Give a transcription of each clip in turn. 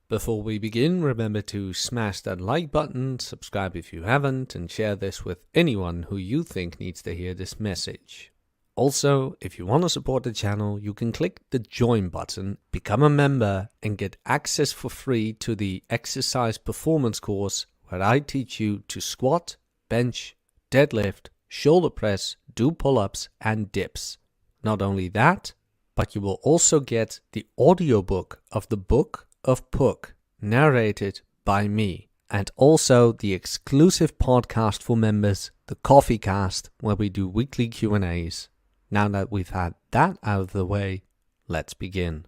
Before we begin, remember to smash that like button, subscribe if you haven't, and share this with anyone who you think needs to hear this message. Also, if you want to support the channel, you can click the join button, become a member, and get access for free to the exercise performance course where I teach you to squat, bench, deadlift, shoulder press, do pull-ups, and dips. Not only that, but you will also get the audiobook of the Book of Puck, narrated by me, and also the exclusive podcast for members, the Coffeecast, where we do weekly Q&As. Now that we've had that out of the way, let's begin.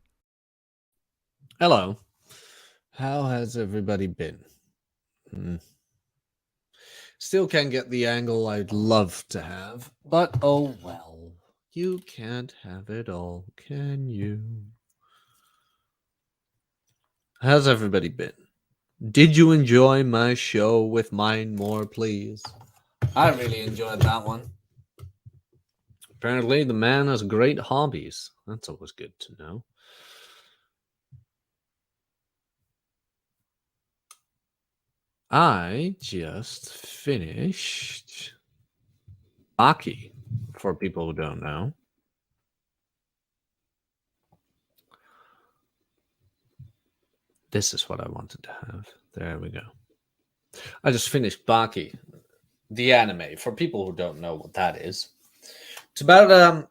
Hello. How has everybody been? Still can't get the angle I'd love to have, but oh well. You can't have it all, can you? How's everybody been? Did you enjoy my show with Mine More, Please? I really enjoyed that one. Apparently, the man has great hobbies. That's always good to know. I just finished Baki, for people who don't know. This is what I wanted to have. There we go. I just finished Baki, the anime, for people who don't know what that is. It's about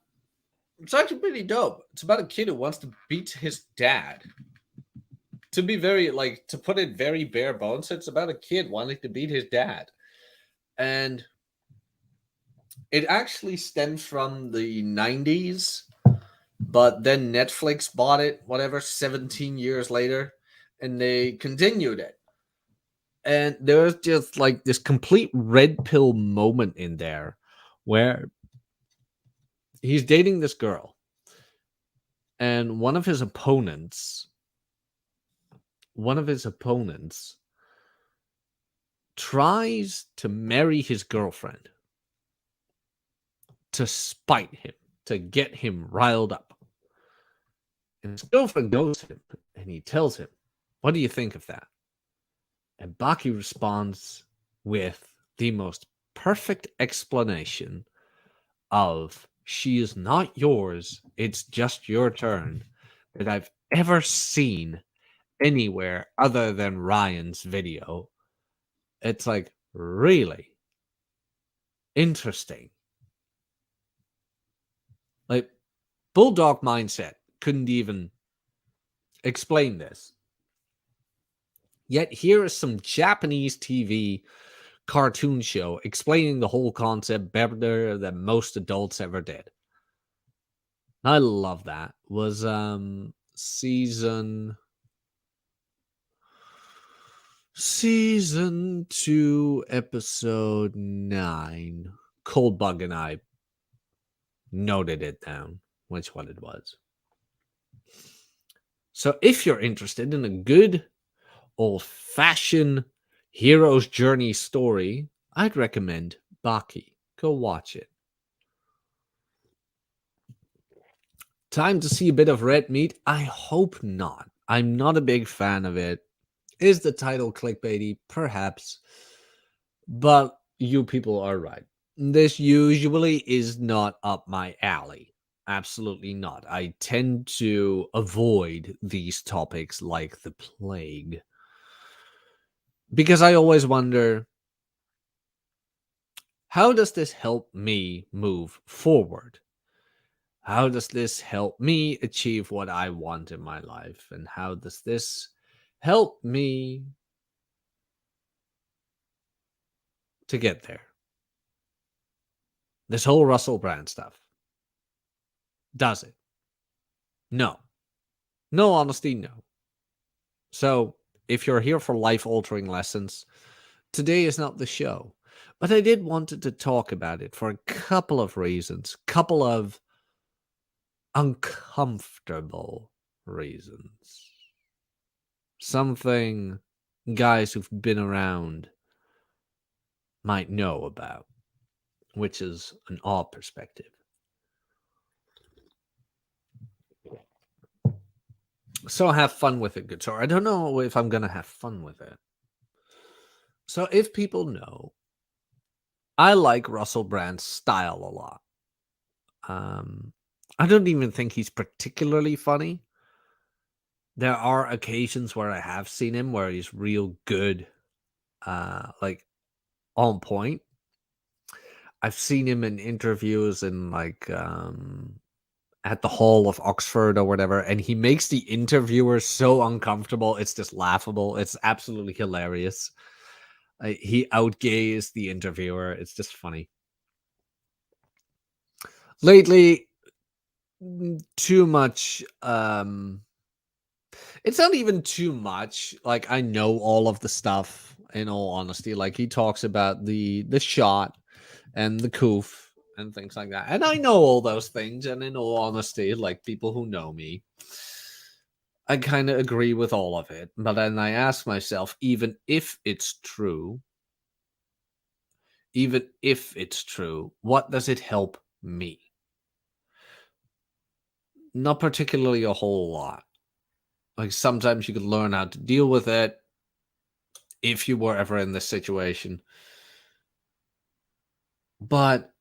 it's actually pretty dope. It's about a kid who wants to beat his dad. To be very, to put it very bare bones, it's about a kid wanting to beat his dad. And it actually stems from the 90s, but then Netflix bought it, 17 years later, and they continued it. And there was just this complete red pill moment in there where he's dating this girl, and one of his opponents tries to marry his girlfriend to spite him, to get him riled up. And his girlfriend goes to him and he tells him, "What do you think of that?" And Baki responds with the most perfect explanation of "she is not yours, it's just your turn" that I've ever seen anywhere other than Ryan's video. It's really interesting. Bulldog Mindset couldn't even explain this. Yet here is some Japanese TV cartoon show explaining the whole concept better than most adults ever did. I love that. It was season 2, episode 9. Coldbug and I noted it down, which one it was. So if you're interested in a good old-fashioned hero's journey story, I'd recommend Baki. Go watch it. Time to see a bit of red meat? I hope not. I'm not a big fan of it. Is the title clickbaity? Perhaps. But you people are right. This usually is not up my alley. Absolutely not. I tend to avoid these topics like the plague. Because I always wonder, how does this help me move forward? How does this help me achieve what I want in my life? And how does this help me to get there? This whole Russell Brand stuff. Does it? No. No, honesty, no. So, if you're here for life-altering lessons, today is not the show. But I did wanted to talk about it for a couple of reasons. Couple of uncomfortable reasons. Something guys who've been around might know about, which is an odd perspective. So have fun with it, good sir. I don't know if I'm gonna have fun with it. So if people know, I like Russell Brand's style a lot. Um, I don't even think he's particularly funny. There are occasions where I have seen him where he's real good, like on point. I've seen him in interviews in at the Hall of Oxford or whatever, and he makes the interviewer so uncomfortable. It's just laughable. It's absolutely hilarious. He outgays the interviewer. It's just funny. Lately, too much. It's not even too much. Like I know all of the stuff. In all honesty, like he talks about the shot and the coof and things like that, and I know all those things. And in all honesty, like people who know me, I kind of agree with all of it. But then I ask myself, even if it's true, what does it help me? Not particularly a whole lot. Like sometimes you could learn how to deal with it if you were ever in this situation. But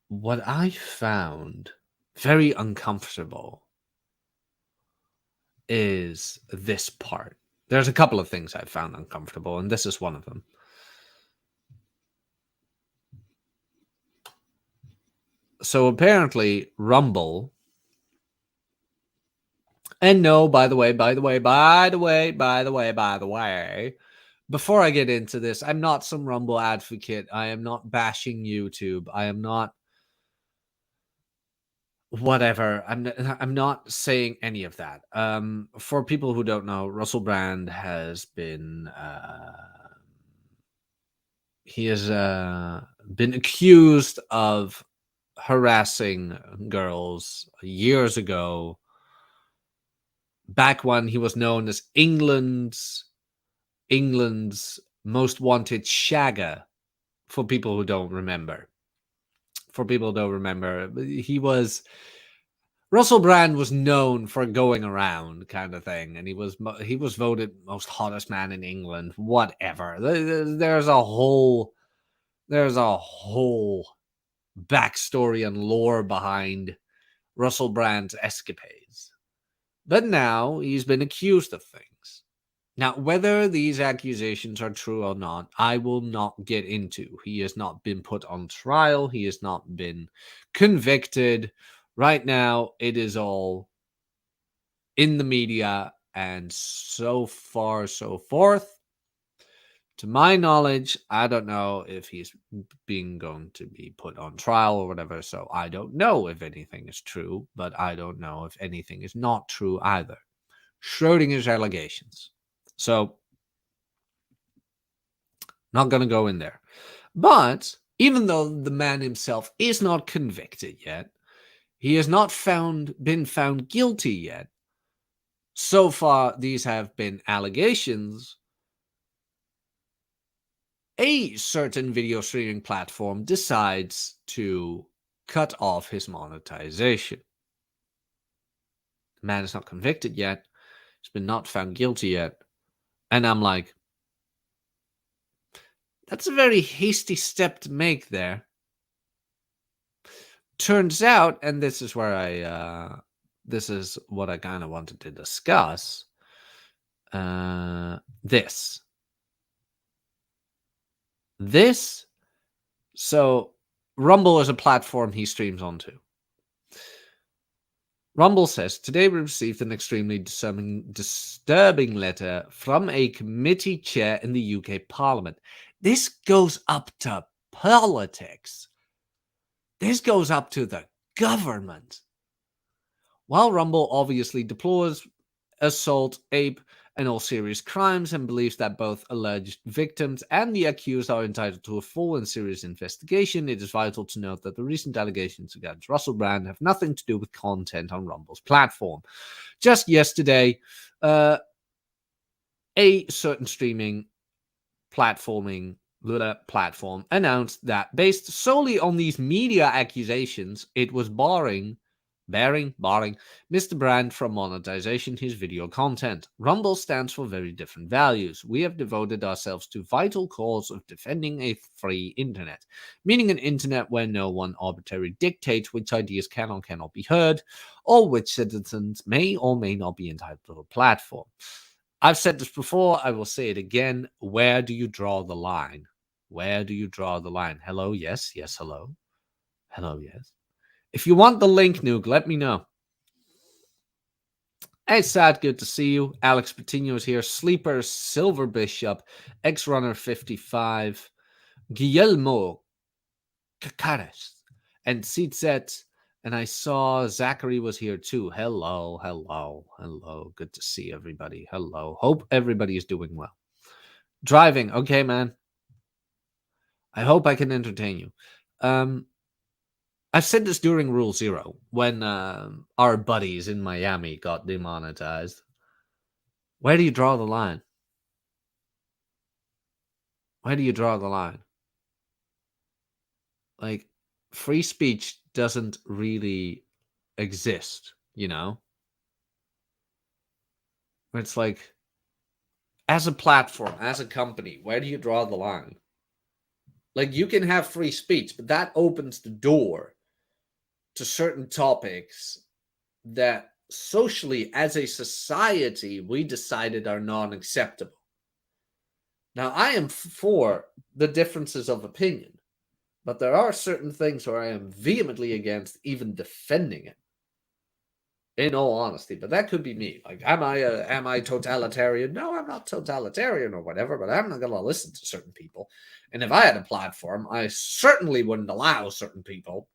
what I found very uncomfortable is this part. There's a couple of things I found uncomfortable, and this is one of them. So apparently, Rumble. And no, by the way, before I get into this, I'm not some Rumble advocate. I am not bashing YouTube. I am not whatever. I'm not saying any of that. For people who don't know, Russell Brand has been he has been accused of harassing girls years ago, back when he was known as England's most wanted shagger. For people who don't remember, he was Russell Brand was known for going around kind of thing, and he was voted most hottest man in England. Whatever. There's a whole backstory and lore behind Russell Brand's escapades. But now he's been accused of things. Now, whether these accusations are true or not, I will not get into. He has not been put on trial. He has not been convicted. Right now, it is all in the media and so far, so forth. To my knowledge, I don't know if he's going to be put on trial or whatever. So I don't know if anything is true, but I don't know if anything is not true either. Schrodinger's allegations. So, not going to go in there. But even though the man himself is not convicted yet, he has not been found guilty yet. So far, these have been allegations. A certain video streaming platform decides to cut off his monetization. The man is not convicted yet. He's been not found guilty yet. And I'm like, that's a very hasty step to make there. Turns out, and this is where this is what I kind of wanted to discuss. This. So Rumble is a platform he streams onto. Rumble says, today we received an extremely disturbing letter from a committee chair in the UK Parliament. This goes up to politics. This goes up to the government. While Rumble obviously deplores assault, ape, and all serious crimes and believes that both alleged victims and the accused are entitled to a full and serious investigation, it is vital to note that the recent allegations against Russell Brand have nothing to do with content on Rumble's platform. Just yesterday, a certain streaming platform announced that based solely on these media accusations, it was barring barring Mr. Brand from monetization his video content. Rumble stands for very different values. We have devoted ourselves to vital cause of defending a free internet, meaning an internet where no one arbitrarily dictates which ideas can or cannot be heard, or which citizens may or may not be entitled to a platform. I've said this before, I will say it again. Where do you draw the line? Where do you draw the line? Hello, yes, yes, hello. Hello, yes. If you want the link, Nuke, let me know. Hey, Sad, good to see you. Alex Patino is here. Sleeper, Silver Bishop, X-Runner 55, Guillermo Cacares, and Seatset. And I saw Zachary was here too. Hello, hello, hello. Good to see everybody. Hello. Hope everybody is doing well. Driving. Okay, man. I hope I can entertain you. I've said this during Rule Zero when our buddies in Miami got demonetized. Where do you draw the line? Where do you draw the line? Like, free speech doesn't really exist, you know? It's like, as a platform, as a company, where do you draw the line? Like, you can have free speech, but that opens the door to certain topics that socially, as a society, we decided are non-acceptable. Now, I am for the differences of opinion, but there are certain things where I am vehemently against even defending it. In all honesty, but that could be me. Like, am I totalitarian? No, I'm not totalitarian or whatever, but I'm not going to listen to certain people. And if I had a platform, I certainly wouldn't allow certain people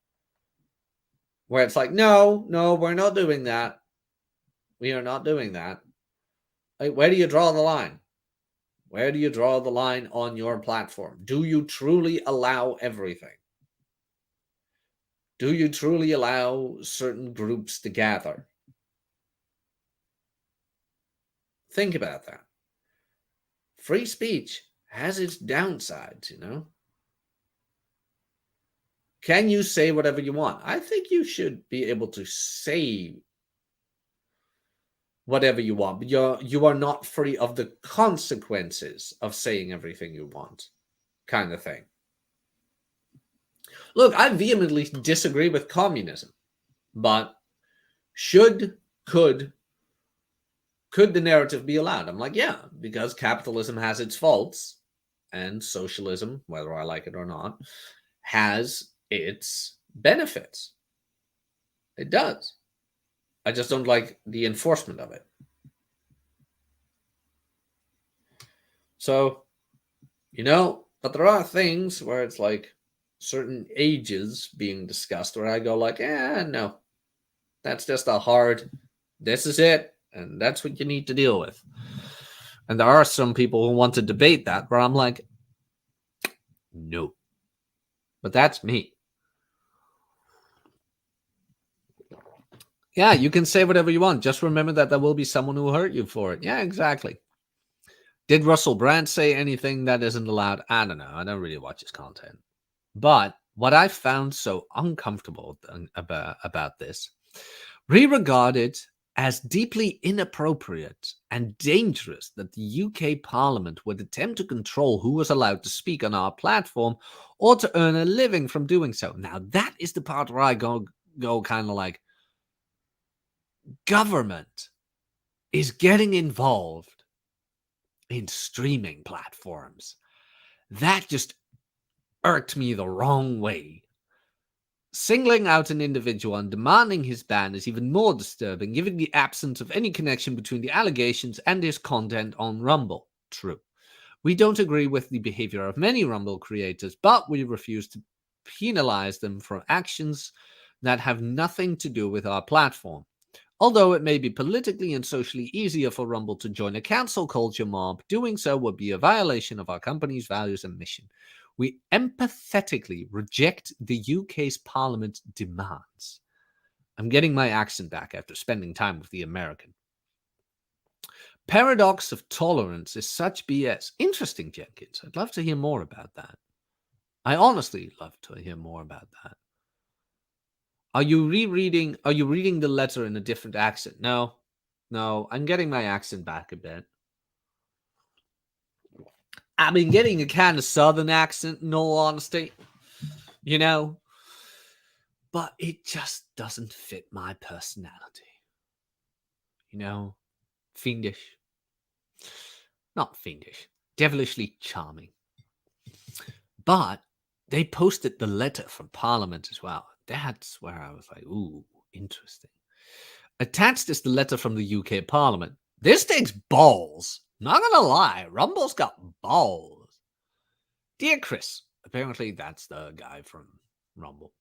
where it's like, no, we're not doing that. We are not doing that. Like, where do you draw the line? Where do you draw the line on your platform? Do you truly allow everything? Do you truly allow certain groups to gather? Think about that. Free speech has its downsides, you know? Can you say whatever you want? I think you should be able to say whatever you want, but you are not free of the consequences of saying everything you want, kind of thing. Look, I vehemently disagree with communism, but could the narrative be allowed? I'm like, yeah, because capitalism has its faults, and socialism, whether I like it or not, has its benefits. It does. I just don't like the enforcement of it. So, you know, but there are things where it's like certain ages being discussed where I go like, no, that's just a hard, this is it, and that's what you need to deal with. And there are some people who want to debate that where I'm like, no. But that's me. Yeah, you can say whatever you want. Just remember that there will be someone who will hurt you for it. Yeah, exactly. Did Russell Brand say anything that isn't allowed? I don't know. I don't really watch his content. But what I found so uncomfortable about this, we regard it as deeply inappropriate and dangerous that the UK Parliament would attempt to control who was allowed to speak on our platform or to earn a living from doing so. Now, that is the part where I go kind of like, government is getting involved in streaming platforms. That just irked me the wrong way. Singling out an individual and demanding his ban is even more disturbing, given the absence of any connection between the allegations and his content on Rumble. True. We don't agree with the behavior of many Rumble creators, but we refuse to penalize them for actions that have nothing to do with our platform. Although it may be politically and socially easier for Rumble to join a cancel culture mob, doing so would be a violation of our company's values and mission. We empathetically reject the UK's Parliament's demands. I'm getting my accent back after spending time with the American. Paradox of tolerance is such BS. Interesting, Jenkins. I'd love to hear more about that. I honestly love to hear more about that. Are you rereading? Are you reading the letter in a different accent? No, I'm getting my accent back a bit. I've been getting a kind of southern accent, in all honesty, you know, but it just doesn't fit my personality. Fiendish. Not fiendish, devilishly charming. But they posted the letter from Parliament as well. That's where I was like, ooh, interesting. Attached is the letter from the UK Parliament. This takes balls. Not gonna lie, Rumble's got balls. Dear Chris, apparently that's the guy from Rumble.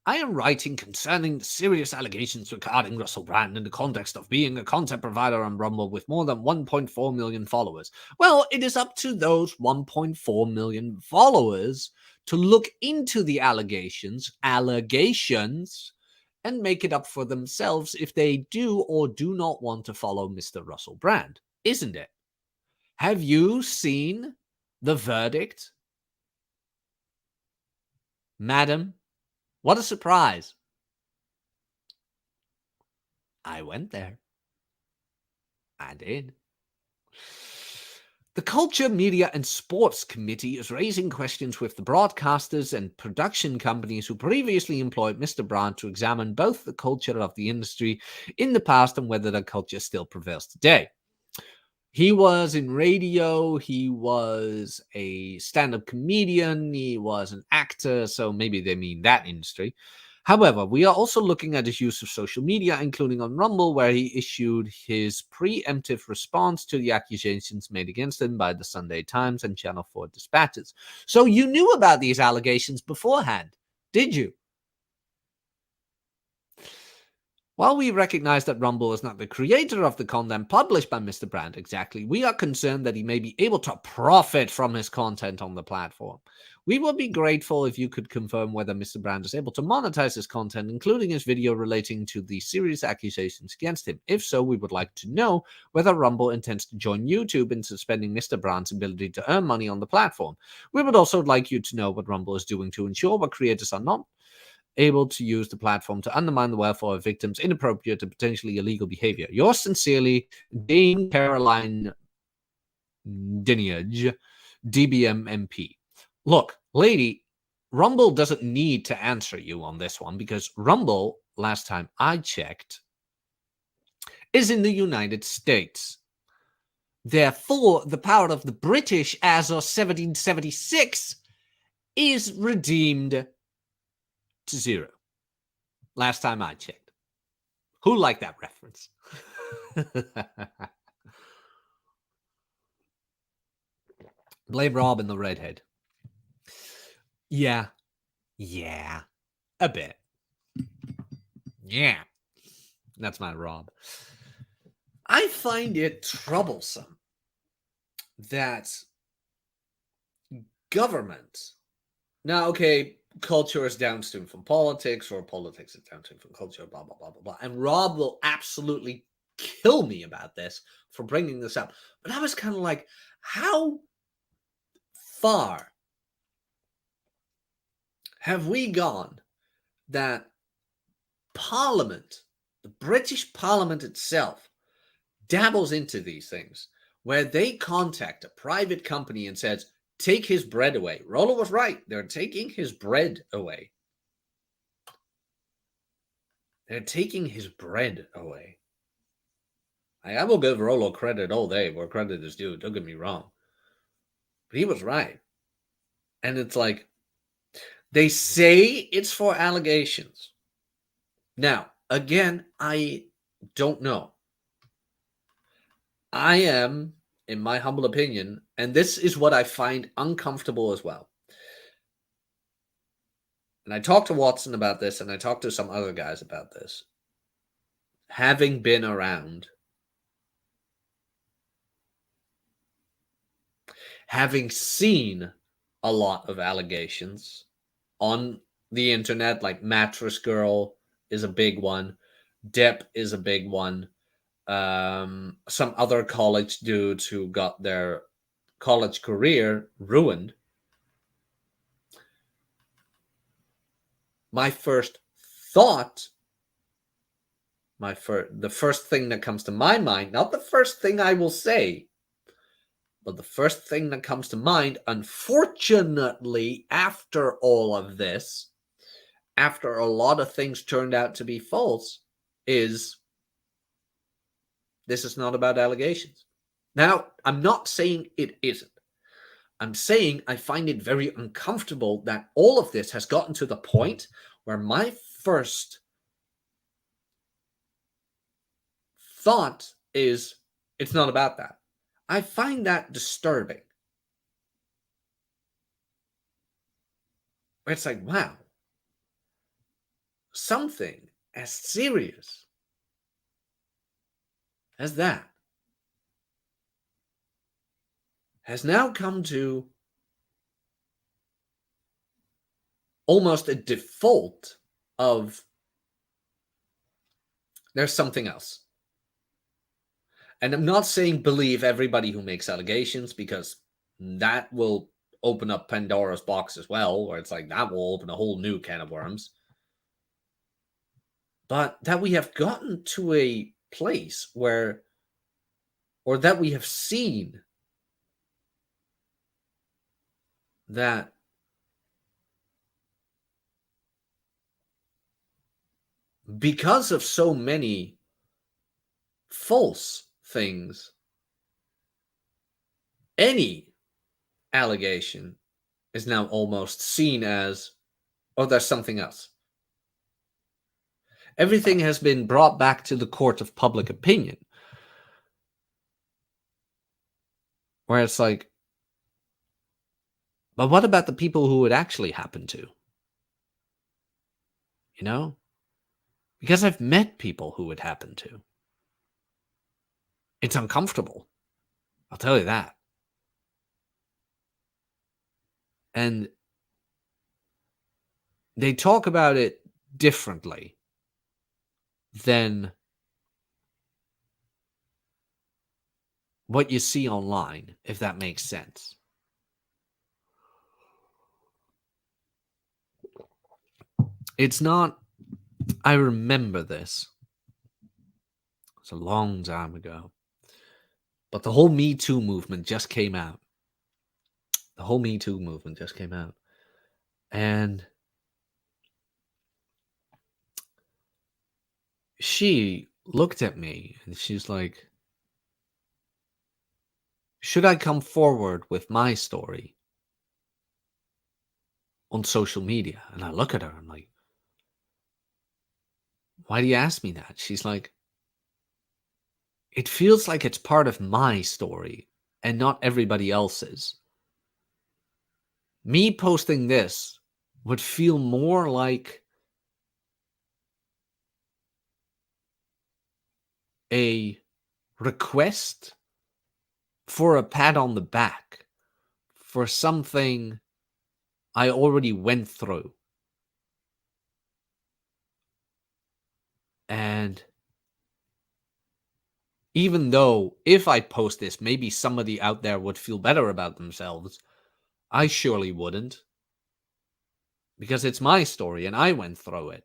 I am writing concerning the serious allegations regarding Russell Brand in the context of being a content provider on Rumble with more than 1.4 million followers. Well, it is up to those 1.4 million followers to look into the allegations, and make it up for themselves if they do or do not want to follow Mr. Russell Brand, isn't it? Have you seen the verdict? Madam, what a surprise. I went there. I did. The Culture, Media and Sports Committee is raising questions with the broadcasters and production companies who previously employed Mr. Brand to examine both the culture of the industry in the past and whether the culture still prevails today. He was in radio, he was a stand-up comedian, he was an actor, so maybe they mean that industry. However, we are also looking at his use of social media, including on Rumble, where he issued his preemptive response to the accusations made against him by the Sunday Times and Channel 4 dispatches. So you knew about these allegations beforehand, did you? While we recognize that Rumble is not the creator of the content published by Mr. Brand exactly, we are concerned that he may be able to profit from his content on the platform. We would be grateful if you could confirm whether Mr. Brand is able to monetize his content, including his video relating to the serious accusations against him. If so, we would like to know whether Rumble intends to join YouTube in suspending Mr. Brand's ability to earn money on the platform. We would also like you to know what Rumble is doing to ensure what creators are not able to use the platform to undermine the welfare of victims' inappropriate and potentially illegal behavior. Yours sincerely, Dame Caroline Dinage, DBM MP. Look, lady, Rumble doesn't need to answer you on this one because Rumble, last time I checked, is in the United States. Therefore, the power of the British as of 1776 is redeemed to 0. Last time I checked. Who liked that reference? Blame Rob and the redhead. Yeah, a bit. Yeah, that's my Rob. I find it troublesome that government, now, okay, culture is downstream from politics, or politics is downstream from culture, blah, blah, blah, blah, blah. And Rob will absolutely kill me about this for bringing this up. But I was kind of like, how far have we gone that Parliament, the British Parliament itself, dabbles into these things where they contact a private company and says, take his bread away. Rollo was right. They're taking his bread away. They're taking his bread away. I will give Rollo credit all day where credit is due. Don't get me wrong. But he was right. And it's like, they say it's for allegations. Now, again, I don't know. I am, in my humble opinion, and this is what I find uncomfortable as well. And I talked to Watson about this, and I talked to some other guys about this. Having been around, having seen a lot of allegations on the internet, like Mattress Girl is a big one, Depp is a big one, some other college dudes who got their college career ruined. My first thought, the first thing that comes to my mind, not the first thing I will say, but the first thing that comes to mind, unfortunately, after all of this, after a lot of things turned out to be false, is this is not about allegations. Now, I'm not saying it isn't. I'm saying I find it very uncomfortable that all of this has gotten to the point where my first thought is it's not about that. I find that disturbing. It's like, wow, something as serious as that has now come to almost a default of there's something else. And I'm not saying believe everybody who makes allegations, because that will open up Pandora's box as well, where it's like that will open a whole new can of worms. But that we have gotten to a place where, or that we have seen that because of so many false things, any allegation is now almost seen as, oh, there's something else. Everything has been brought back to the court of public opinion, where it's like, but what about the people who it actually happened to? You know? Because I've met people who it happened to. It's uncomfortable. I'll tell you that. And they talk about it differently than what you see online, if that makes sense. It's not, I remember this. It's a long time ago. But the whole Me Too movement just came out. And she looked at me and she's like, should I come forward with my story on social media? And I look at her, I'm like, why do you ask me that? She's like, it feels like it's part of my story and not everybody else's. Me posting this would feel more like a request for a pat on the back for something I already went through. And even though if I post this, maybe somebody out there would feel better about themselves, I surely wouldn't. Because it's my story and I went through it.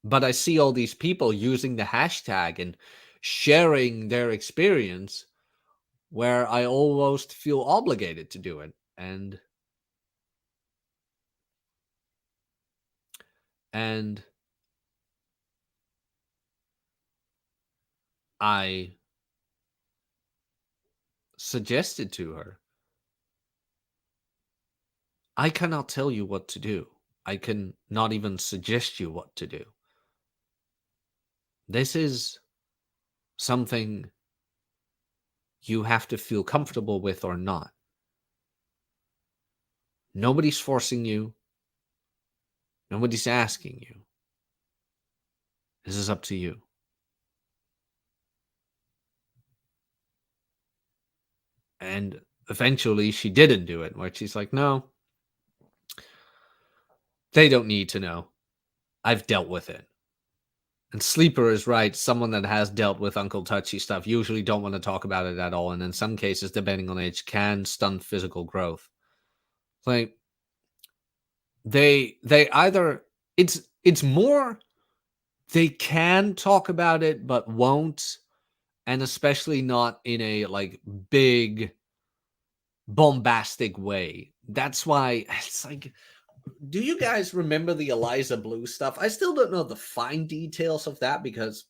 But I see all these people using the hashtag and sharing their experience where I almost feel obligated to do it. And I suggested to her, I cannot tell you what to do. I can not even suggest you what to do. This is something you have to feel comfortable with or not. Nobody's forcing you. Nobody's asking you. This is up to you. And eventually she didn't do it, where she's like, no, they don't need to know. I've dealt with it. And Sleeper is right. Someone that has dealt with Uncle Touchy stuff usually don't want to talk about it at all. And in some cases, depending on age, can stunt physical growth. Like, they either it's more they can talk about it but won't, and especially not in a like big bombastic way. That's why it's like, do you guys remember the Eliza Blue stuff? I still don't know the fine details of that because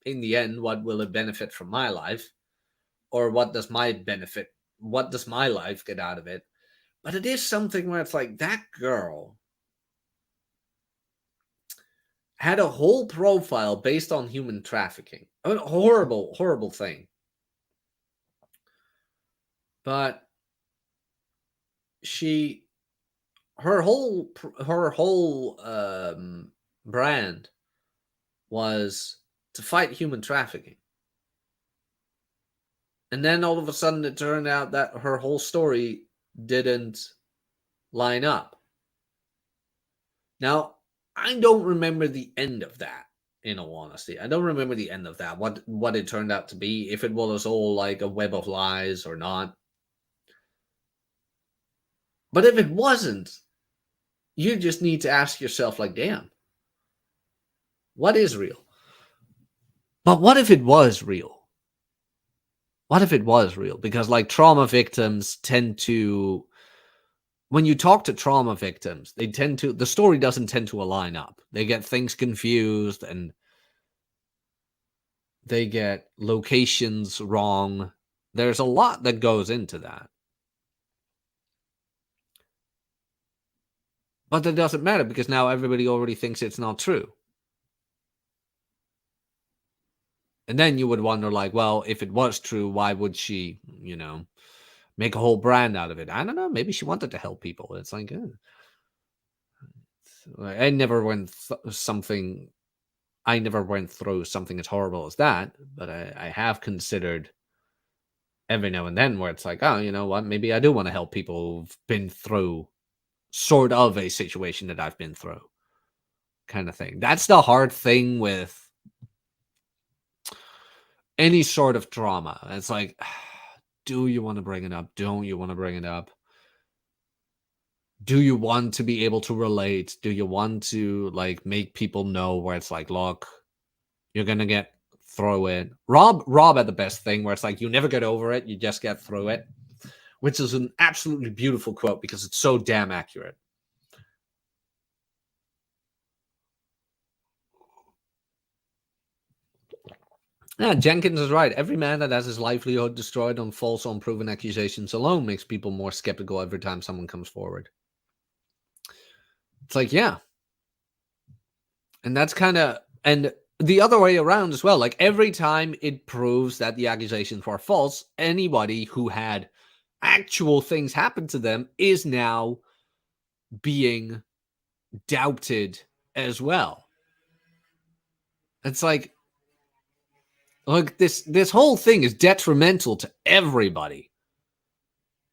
in the end, what will it benefit from my life? Or what does my life get out of it? But it is something where it's like that girl had a whole profile based on human trafficking. A horrible, horrible thing. But she, her whole brand was to fight human trafficking. And then all of a sudden it turned out that her whole story didn't line up. Now, I don't remember the end of that, in all honesty. I don't remember the end of that, what it turned out to be, if it was all like a web of lies or not. But if it wasn't, you just need to ask yourself, like, damn, what is real? But what if it was real? What if it was real? Because like trauma victims tend to, when you talk to trauma victims, the story doesn't tend to align up. They get things confused and they get locations wrong. There's a lot that goes into that. But that doesn't matter because now everybody already thinks it's not true. And then you would wonder, like, well, if it was true, why would she, make a whole brand out of it? I don't know. Maybe she wanted to help people. It's like, I never went something. I never went through something as horrible as that, but I have considered every now and then where it's like, oh, you know what? Maybe I do want to help people who've been through sort of a situation that I've been through, kind of thing. That's the hard thing with any sort of trauma. It's like, do you want to bring it up? Don't you want to bring it up? Do you want to be able to relate? Do you want to like make people know where it's like, look, you're gonna get through it. Rob had the best thing where it's like, you never get over it, you just get through it, which is an absolutely beautiful quote because it's so damn accurate. Yeah, Jenkins is right. Every man that has his livelihood destroyed on false, unproven accusations alone makes people more skeptical every time someone comes forward. It's like, yeah. And that's kind of, and the other way around as well. Like every time it proves that the accusations were false, anybody who had actual things happen to them is now being doubted as well. It's like, look, this whole thing is detrimental to everybody,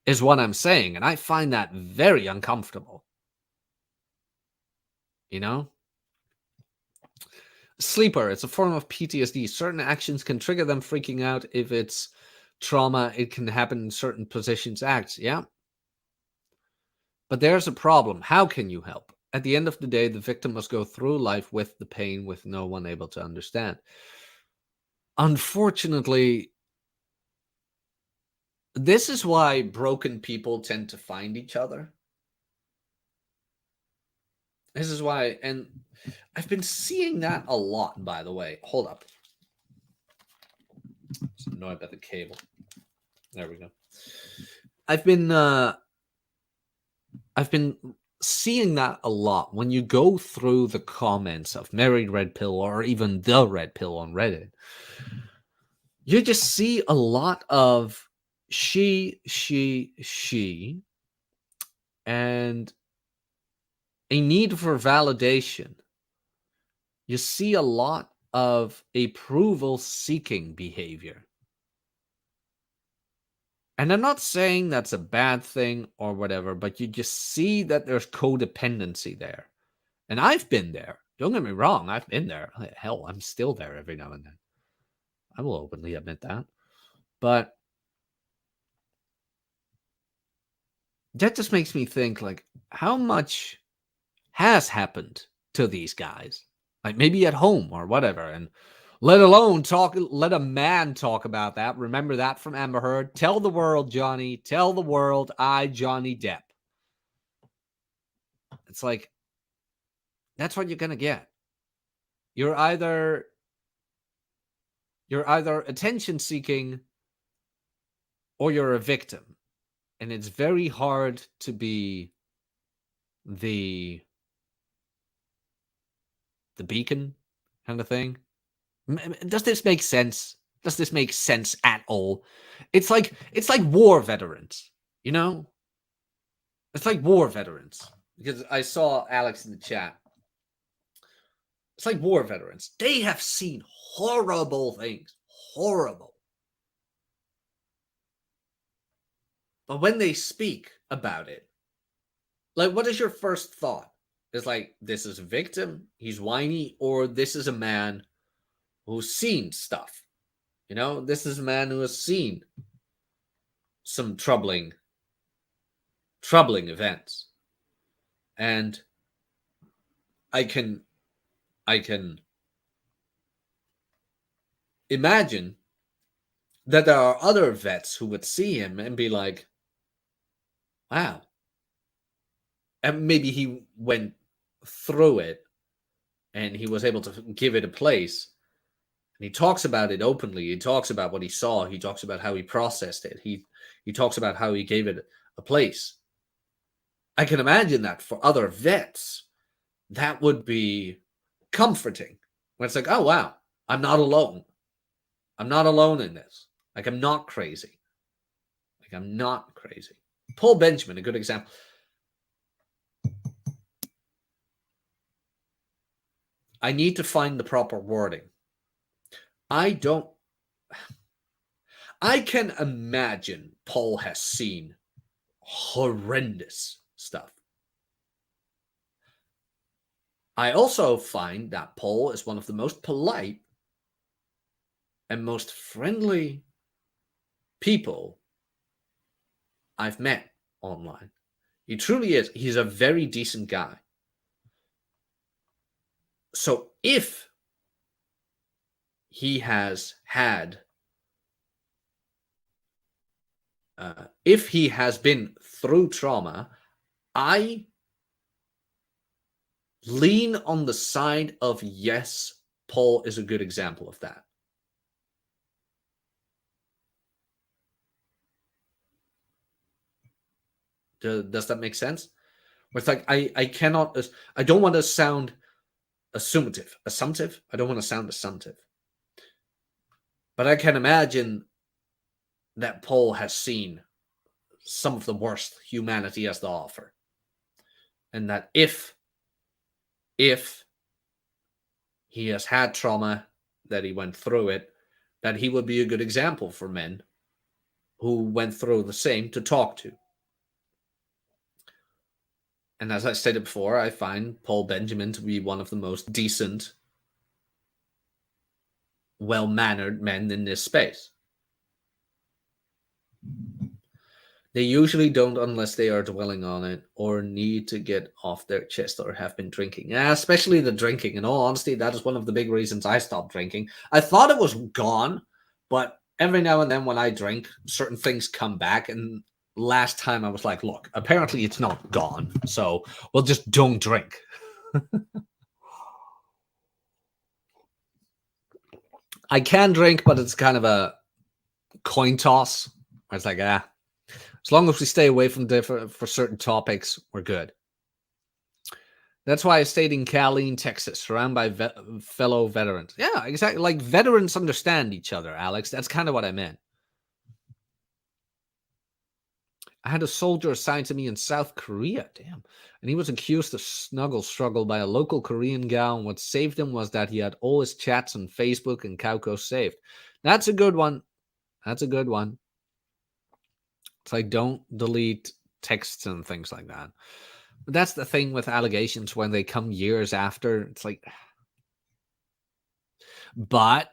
is what I'm saying. And I find that very uncomfortable. You know? Sleeper, it's a form of PTSD. Certain actions can trigger them freaking out. If it's trauma, it can happen in certain positions, acts. Yeah. But there's a problem. How can you help? At the end of the day, the victim must go through life with the pain with no one able to understand. Unfortunately, this is why broken people tend to find each other. This is why, and I've been seeing that a lot, by the way. Hold up. I'm annoyed about the cable. There we go. I've been seeing that a lot when you go through the comments of Married Red Pill or even the Red Pill on Reddit. You just see a lot of she, and a need for validation. You see a lot of approval-seeking behavior. And I'm not saying that's a bad thing or whatever, but you just see that there's codependency there. And I've been there. Don't get me wrong, I've been there. Hell, I'm still there every now and then. I will openly admit that. But that just makes me think, like, how much has happened to these guys, like maybe at home or whatever, and let a man talk about that. Remember that from Amber Heard. Tell the world, Johnny. Tell the world, Johnny Depp. It's like, that's what you're going to get. You're either attention seeking or you're a victim. And it's very hard to be the beacon kind of thing. Does this make sense? Does this make sense at all? It's like war veterans, you know? It's like war veterans. Because I saw Alex in the chat. It's like war veterans. They have seen horrible things. Horrible. But when they speak about it, like, what is your first thought? It's like, this is a victim, he's whiny, or this is a man who's seen stuff. You know, this is a man who has seen some troubling events. And I can imagine that there are other vets who would see him and be like, wow. And maybe he went through it and he was able to give it a place. And he talks about it openly. He talks about what he saw. He talks about how he processed it. He talks about how he gave it a place. I can imagine that for other vets, that would be comforting. When it's like, oh, wow, I'm not alone. I'm not alone in this. Like, I'm not crazy. Paul Benjamin, a good example. I need to find the proper wording. I can imagine Paul has seen horrendous stuff. I also find that Paul is one of the most polite and most friendly people I've met online. He truly is. He's a very decent guy. So if he has had, if he has been through trauma, I lean on the side of yes, Paul is a good example of that. Does that make sense? Where it's like, I don't want to sound assumptive. I don't want to sound assumptive. But I can imagine that Paul has seen some of the worst humanity has to offer. And that if he has had trauma, that he went through it, that he would be a good example for men who went through the same to talk to. And as I stated before, I find Paul Benjamin to be one of the most decent, well-mannered men in this space. They usually don't unless they are dwelling on it or need to get off their chest or have been drinking. Yeah, especially the drinking. In all honesty, that is one of the big reasons I stopped drinking. I thought it was gone, but every now and then when I drink, certain things come back. And last time I was like, look, apparently it's not gone, so we'll just don't drink. I can drink, but it's kind of a coin toss. It's like, as long as we stay away from for certain topics, we're good. That's why I stayed in Killeen, Texas, surrounded by fellow veterans. Yeah, exactly. Like, veterans understand each other, Alex. That's kind of what I meant. I had a soldier assigned to me in South Korea, damn. And he was accused of snuggle struggle by a local Korean gal. And what saved him was that he had all his chats on Facebook and Kauko saved. That's a good one. That's a good one. It's like, don't delete texts and things like that. But that's the thing with allegations when they come years after. It's like, but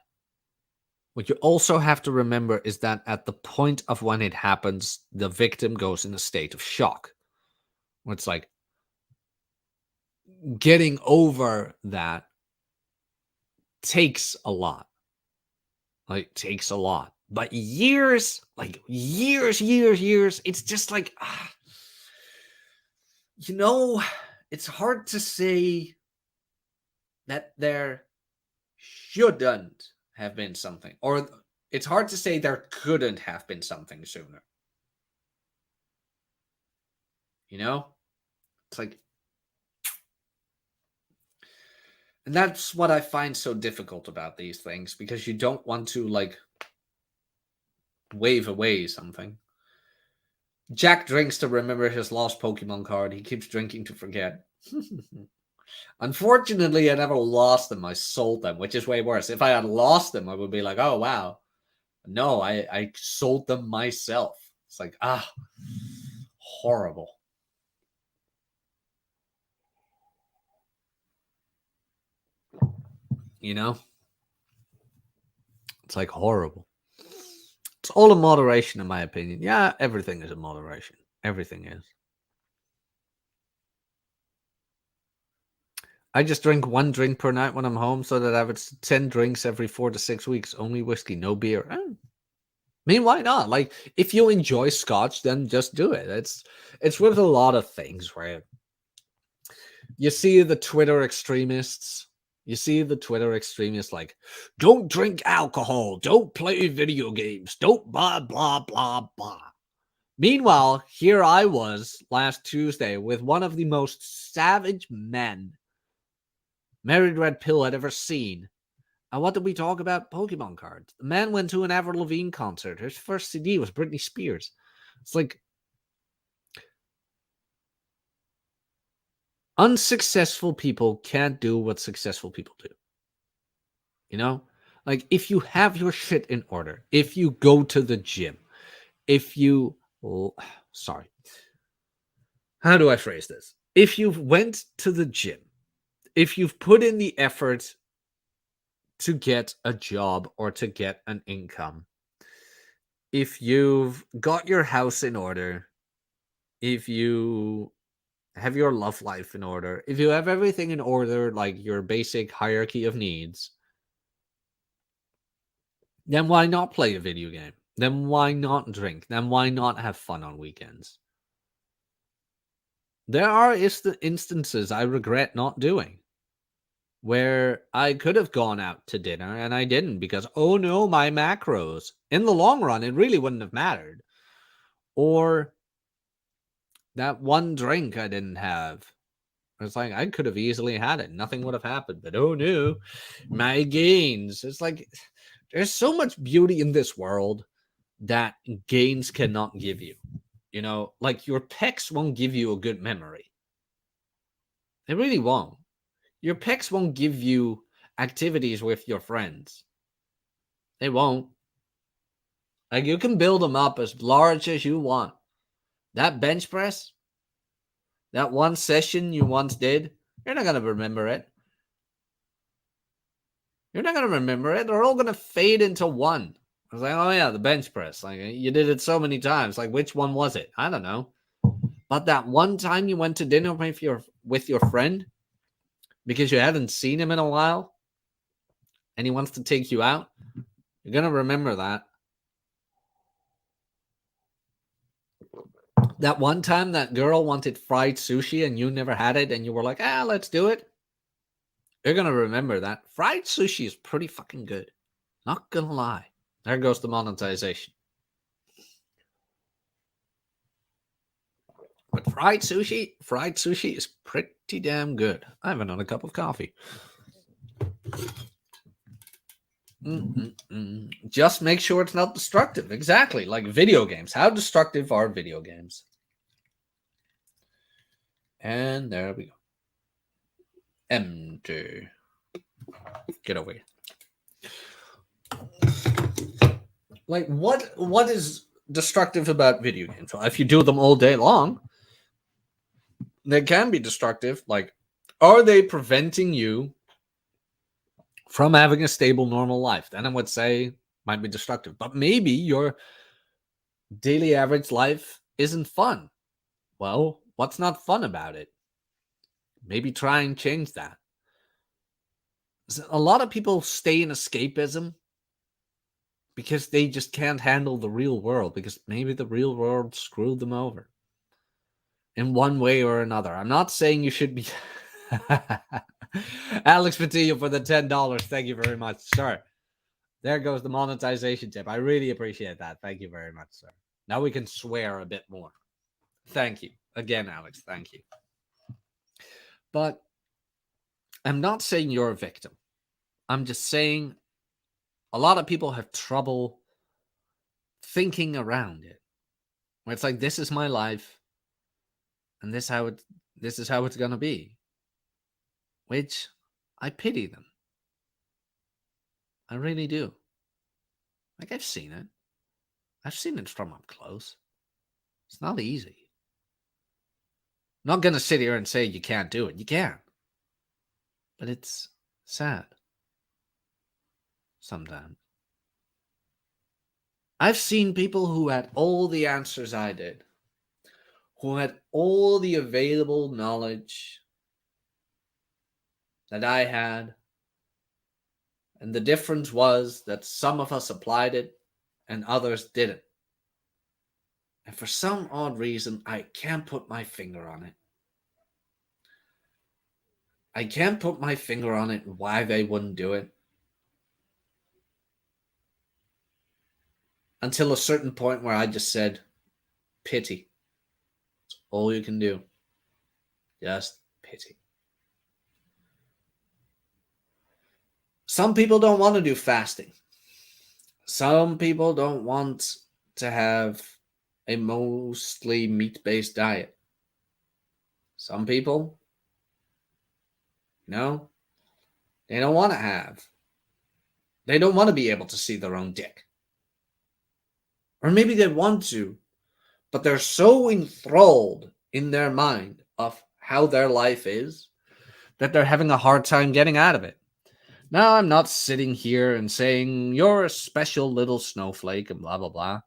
what you also have to remember is that at the point of when it happens, the victim goes in a state of shock. Where it's like, getting over that takes a lot. Like, takes a lot. But years, like years, it's just like, it's hard to say that there shouldn't have been something, or it's hard to say there couldn't have been something sooner. It's like, and that's what I find so difficult about these things, because you don't want to, like, wave away something. Jack drinks to remember his lost Pokemon card. He keeps drinking to forget. Unfortunately, I never lost them. I sold them, which is way worse. If I had lost them, I would be like, oh, wow. No, I sold them myself. It's like, horrible. It's like horrible. It's all in moderation, in my opinion. Yeah, everything is in moderation. Everything is. I just drink 1 drink per night when I'm home, so that I have 10 drinks every 4 to 6 weeks. Only whiskey, no beer. I mean, why not? Like, if you enjoy scotch, then just do it. It's with a lot of things, right? You see the Twitter extremists. Like, don't drink alcohol, don't play video games, don't blah, blah, blah, blah. Meanwhile, here I was last Tuesday with one of the most savage men Married Red Pill had ever seen. And what did we talk about? Pokemon cards. The man went to an Avril Lavigne concert. His first CD was Britney Spears. It's like, unsuccessful people can't do what successful people do. Like, if you have your shit in order, if you go to the gym, if you, sorry, how do I phrase this? If you've went to the gym, if you've put in the effort to get a job or to get an income, if you've got your house in order, if you have your love life in order, if you have everything in order, like your basic hierarchy of needs, then why not play a video game? Then why not drink? Then why not have fun on weekends? There are instances I regret not doing, where I could have gone out to dinner and I didn't, because, oh no, my macros. In the long run, it really wouldn't have mattered. Or that one drink I didn't have. It's like, I could have easily had it. Nothing would have happened. But oh no, my gains. It's like, there's so much beauty in this world that gains cannot give you. Like, your pecs won't give you a good memory. They really won't. Your pecs won't give you activities with your friends. They won't. Like, you can build them up as large as you want. That bench press, that one session you once did, you're not going to remember it. They're all going to fade into one. I was like, oh yeah, the bench press. Like, you did it so many times. Like, which one was it? I don't know. But that one time you went to dinner with your friend because you hadn't seen him in a while and he wants to take you out, you're going to remember that. That one time that girl wanted fried sushi and you never had it and you were like, let's do it. You're going to remember that. Fried sushi is pretty fucking good. Not going to lie. There goes the monetization. But fried sushi is pretty damn good. I have another cup of coffee. Just make sure it's not destructive. Exactly. Like video games. How destructive are video games? And there we go. Enter. Get over here. Like, what is destructive about video games? Well, if you do them all day long, they can be destructive. Like, are they preventing you from having a stable, normal life? Then I would say might be destructive. But maybe your daily average life isn't fun. Well, what's not fun about it? Maybe try and change that. A lot of people stay in escapism because they just can't handle the real world, because maybe the real world screwed them over in one way or another. I'm not saying you should be... Alex Patillo for the $10. Thank you very much, sir. There goes the monetization tip. I really appreciate that. Thank you very much, sir. Now we can swear a bit more. Thank you. Again, Alex, thank you. But I'm not saying you're a victim. I'm just saying a lot of people have trouble thinking around it. Where it's like, this is my life, and this is how it's gonna be. Which I pity them. I really do. Like, I've seen it. I've seen it from up close. It's not easy. I'm not gonna sit here and say you can't do it. You can. But it's sad. Sometimes. I've seen people who had all the answers I did, who had all the available knowledge that I had, and the difference was that some of us applied it and others didn't. And for some odd reason, I can't put my finger on it. I can't put my finger on it why they wouldn't do it. Until a certain point where I just said, pity. That's all you can do. Just pity. Some people don't want to do fasting. Some people don't want to have a mostly meat-based diet. Some people, they don't want to have. They don't want to be able to see their own dick. Or maybe they want to, but they're so enthralled in their mind of how their life is that they're having a hard time getting out of it. Now, I'm not sitting here and saying you're a special little snowflake and blah, blah, blah.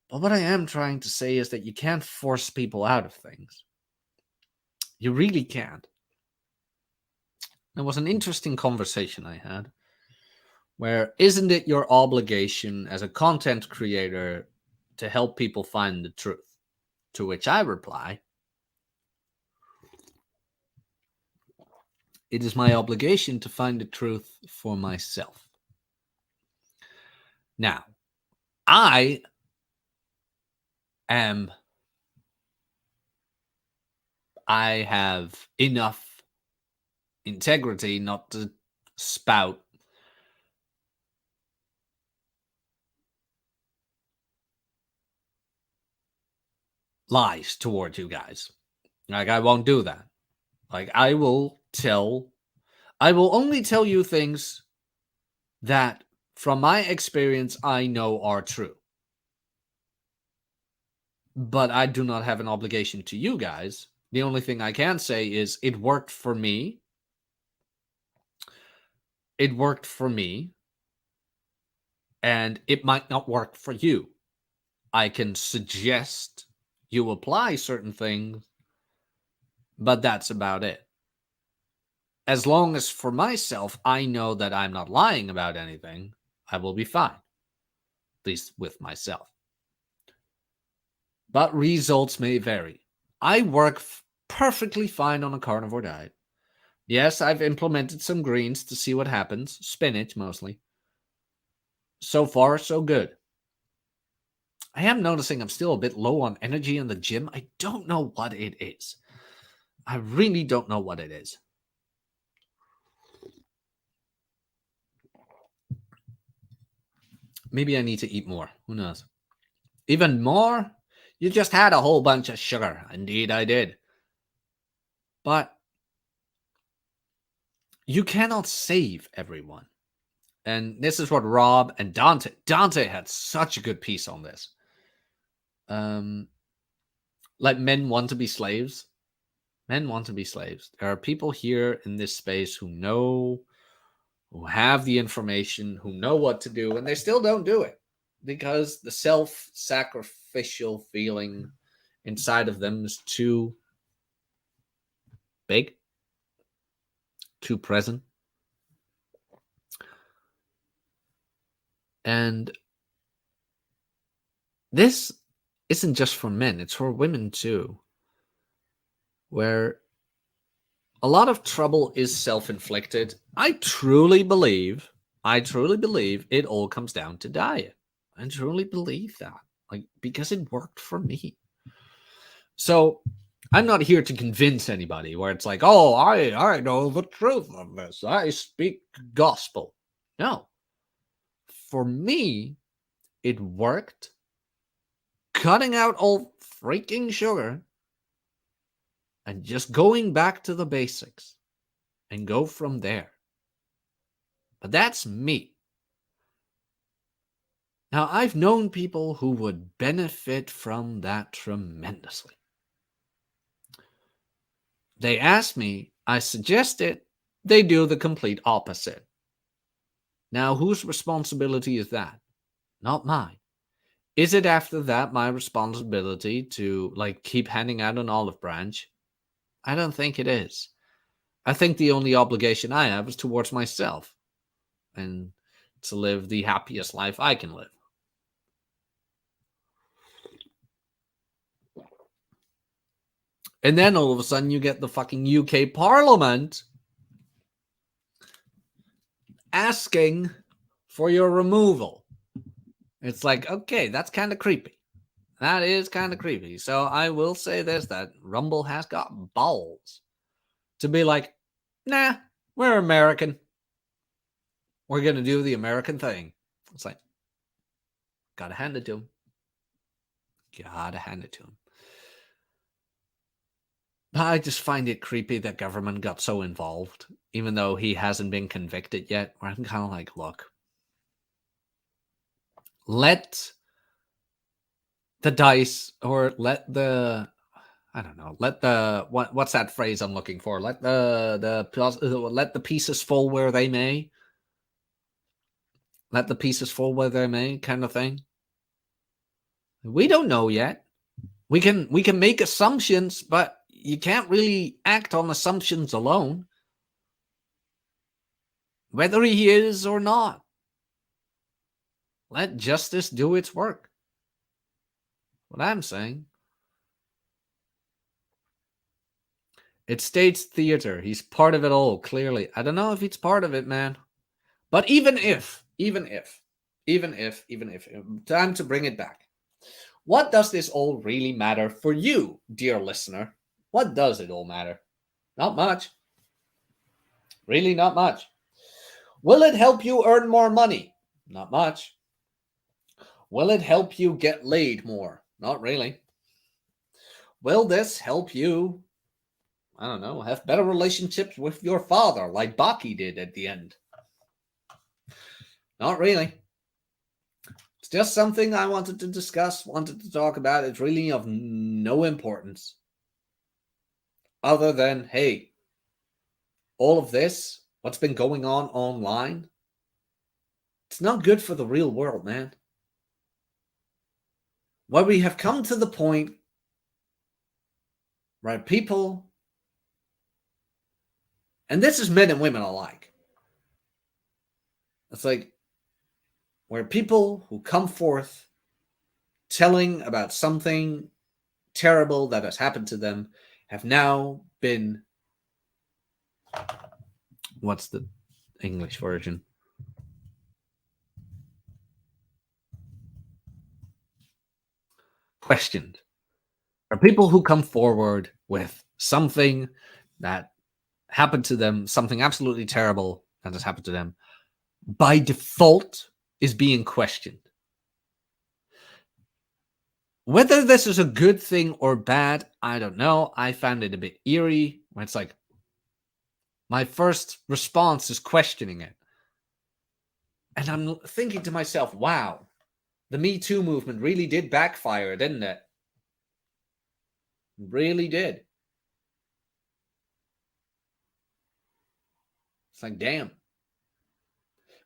But what I am trying to say is that you can't force people out of things. You really can't. There was an interesting conversation I had where, isn't it your obligation as a content creator to help people find the truth? To which I reply, it is my obligation to find the truth for myself. Now, I have enough integrity not to spout lies towards you guys. Like, I won't do that. Like, I will only tell you things that, from my experience, I know are true. But I do not have an obligation to you guys. The only thing I can say is it worked for me. It worked for me. And it might not work for you. I can suggest you apply certain things, but that's about it. As long as for myself, I know that I'm not lying about anything, I will be fine. At least with myself. But results may vary. I work perfectly fine on a carnivore diet. Yes, I've implemented some greens to see what happens. Spinach, mostly. So far, so good. I am noticing I'm still a bit low on energy in the gym. I don't know what it is. I really don't know what it is. Maybe I need to eat more. Who knows? Even more? You just had a whole bunch of sugar. Indeed, I did. But you cannot save everyone. And this is what Rob and Dante had such a good piece on this. Like, men want to be slaves. Men want to be slaves. There are people here in this space who have the information, who know what to do, and they still don't do it because the self-sacrificial feeling inside of them is too big, too present. And this isn't just for men, it's for women too, where a lot of trouble is self-inflicted. I truly believe it all comes down to diet. I truly believe that. Like, because it worked for me. So I'm not here to convince anybody where it's like, oh, I know the truth of this. I speak gospel. No. For me, it worked. Cutting out all freaking sugar and just going back to the basics and go from there. But that's me. Now, I've known people who would benefit from that tremendously. They ask me, I suggest it, they do the complete opposite. Now, whose responsibility is that? Not mine. Is it after that my responsibility to keep handing out an olive branch? I don't think it is. I think the only obligation I have is towards myself and to live the happiest life I can live. And then all of a sudden you get the fucking UK Parliament asking for your removal. It's like, okay, that's kind of creepy. That is kind of creepy. So I will say this, that Rumble has got balls to be like, nah, we're American. We're going to do the American thing. It's like, gotta hand it to him. Gotta hand it to him. But I just find it creepy that government got so involved, even though he hasn't been convicted yet. Where I'm kind of like, look, let the dice, or let the, I don't know, let the, what's that phrase I'm looking for? Let let the pieces fall where they may. Let the pieces fall where they may, kind of thing. We don't know yet. We can make assumptions, but you can't really act on assumptions alone, whether he is or not. Let justice do its work. What I'm saying. It's stage theater. He's part of it all, clearly. I don't know if he's part of it, man. But even if, time to bring it back. What does this all really matter for you, dear listener? What does it all matter? Not much. Really not much. Will it help you earn more money? Not much. Will it help you get laid more? Not really. Will this help you, I don't know, have better relationships with your father like Baki did at the end? Not really. It's just something I wanted to discuss, wanted to talk about. It's really of no importance. Other than, hey, all of this, what's been going on online, it's not good for the real world, man. Where we have come to the point where people, and this is men and women alike, it's like where people who come forth telling about something terrible that has happened to them have now been, what's the English version? Questioned. Are people who come forward with something that happened to them, something absolutely terrible that has happened to them, by default is being questioned. Whether this is a good thing or bad, I don't know. I found it a bit eerie when it's like, my first response is questioning it. And I'm thinking to myself, wow, the Me Too movement really did backfire, didn't it? Really did. It's like, damn.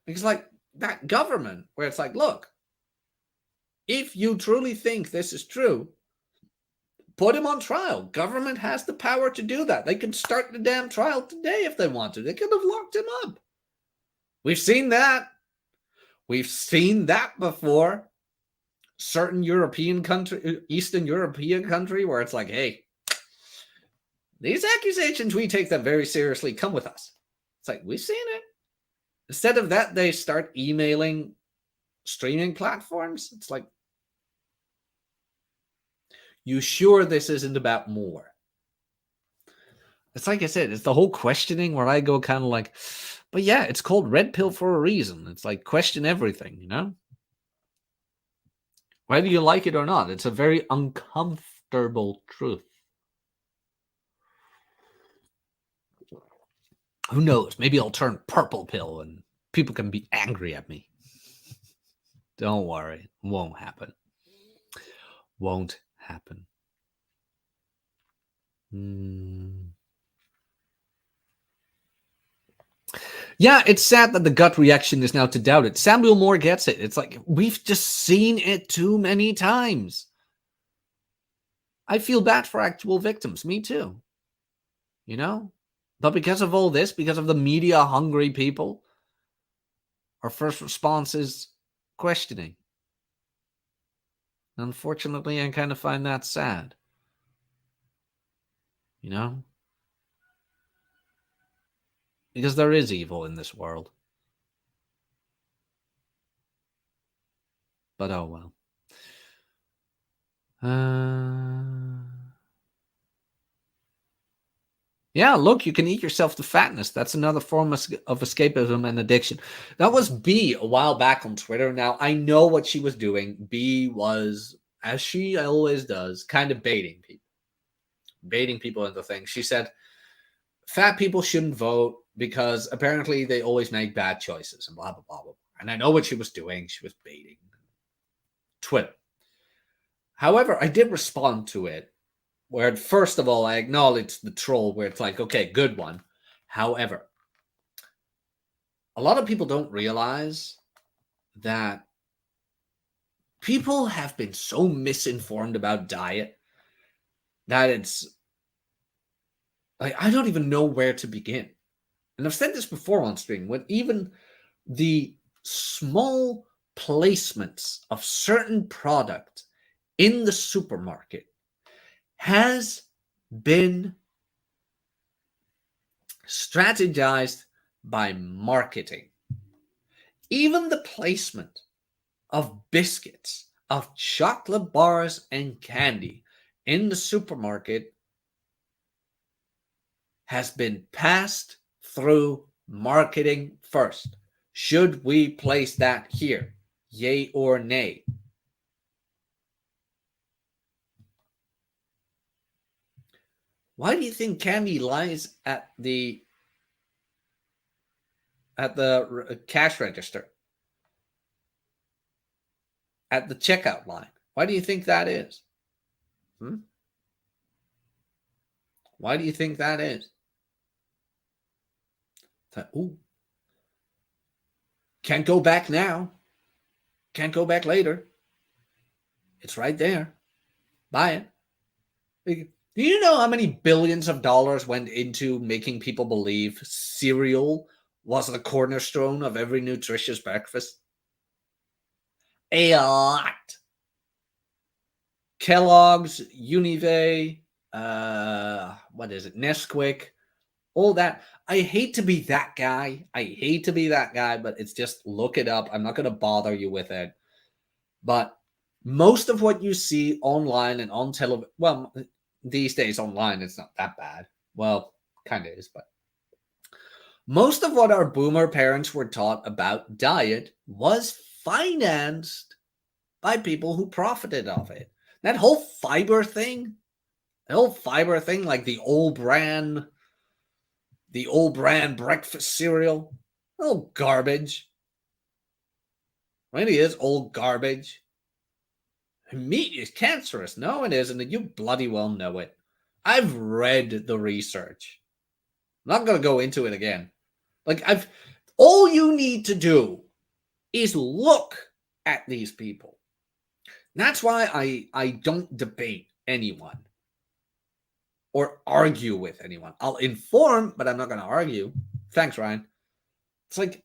Because like that government where it's like, look, if you truly think this is true, put him on trial. Government has the power to do that. They can start the damn trial today if they want to. They could have locked him up. We've seen that. We've seen that before. Certain European country, Eastern European country, where it's like, hey, these accusations, we take them very seriously. Come with us. It's like, we've seen it. Instead of that, they start emailing streaming platforms. It's like, you sure this isn't about more? It's like I said, it's the whole questioning where I go kind of like, but yeah, it's called red pill for a reason. It's like, question everything, you know? Whether you like it or not, it's a very uncomfortable truth. Who knows? Maybe I'll turn purple pill and people can be angry at me. Don't worry. Won't happen. Won't happen. Yeah, it's sad that the gut reaction is now to doubt it. Samuel Moore gets it. It's like, we've just seen it too many times. I feel bad for actual victims. Me too. You know? But because of all this, because of the media-hungry people, our first response is questioning. Unfortunately, I kind of find that sad. You know? Because there is evil in this world. But oh well. Yeah, look, you can eat yourself to fatness. That's another form of escapism and addiction. That was B a while back on Twitter. Now, I know what she was doing. B was, as she always does, kind of baiting people into things. She said, fat people shouldn't vote because apparently they always make bad choices and blah, blah, blah, blah. And I know what she was doing. She was baiting Twitter. However, I did respond to it, where first of all, I acknowledged the troll, where it's like, okay, good one. However, a lot of people don't realize that people have been so misinformed about diet that it's like, I don't even know where to begin. And I've said this before on stream, when even the small placements of certain product in the supermarket has been strategized by marketing. Even the placement of biscuits, of chocolate bars and candy in the supermarket has been passed through marketing first. Should we place that here? Yay or nay? Why do you think candy lies at the cash register? At the checkout line? Why do you think that is? Why do you think that is? Ooh. Can't go back now. Can't go back later. It's right there. Buy it. Do you know how many billions of dollars went into making people believe cereal was the cornerstone of every nutritious breakfast? A lot. Kellogg's, Unive, Nesquik, all that. I hate to be that guy. But it's just, look it up. I'm not going to bother you with it. But most of what you see online and on television, well, these days online, it's not that bad. Well, kind of is, but most of what our boomer parents were taught about diet was financed by people who profited off it. That whole fiber thing, like the old brand breakfast cereal, old garbage. Really is old garbage. Meat is cancerous. No, it isn't, and you bloody well know it. I've read the research. I'm not going to go into it again. All you need to do is look at these people. That's why I don't debate anyone. or argue with anyone. I'll inform, but I'm not going to argue. Thanks, Ryan. It's like,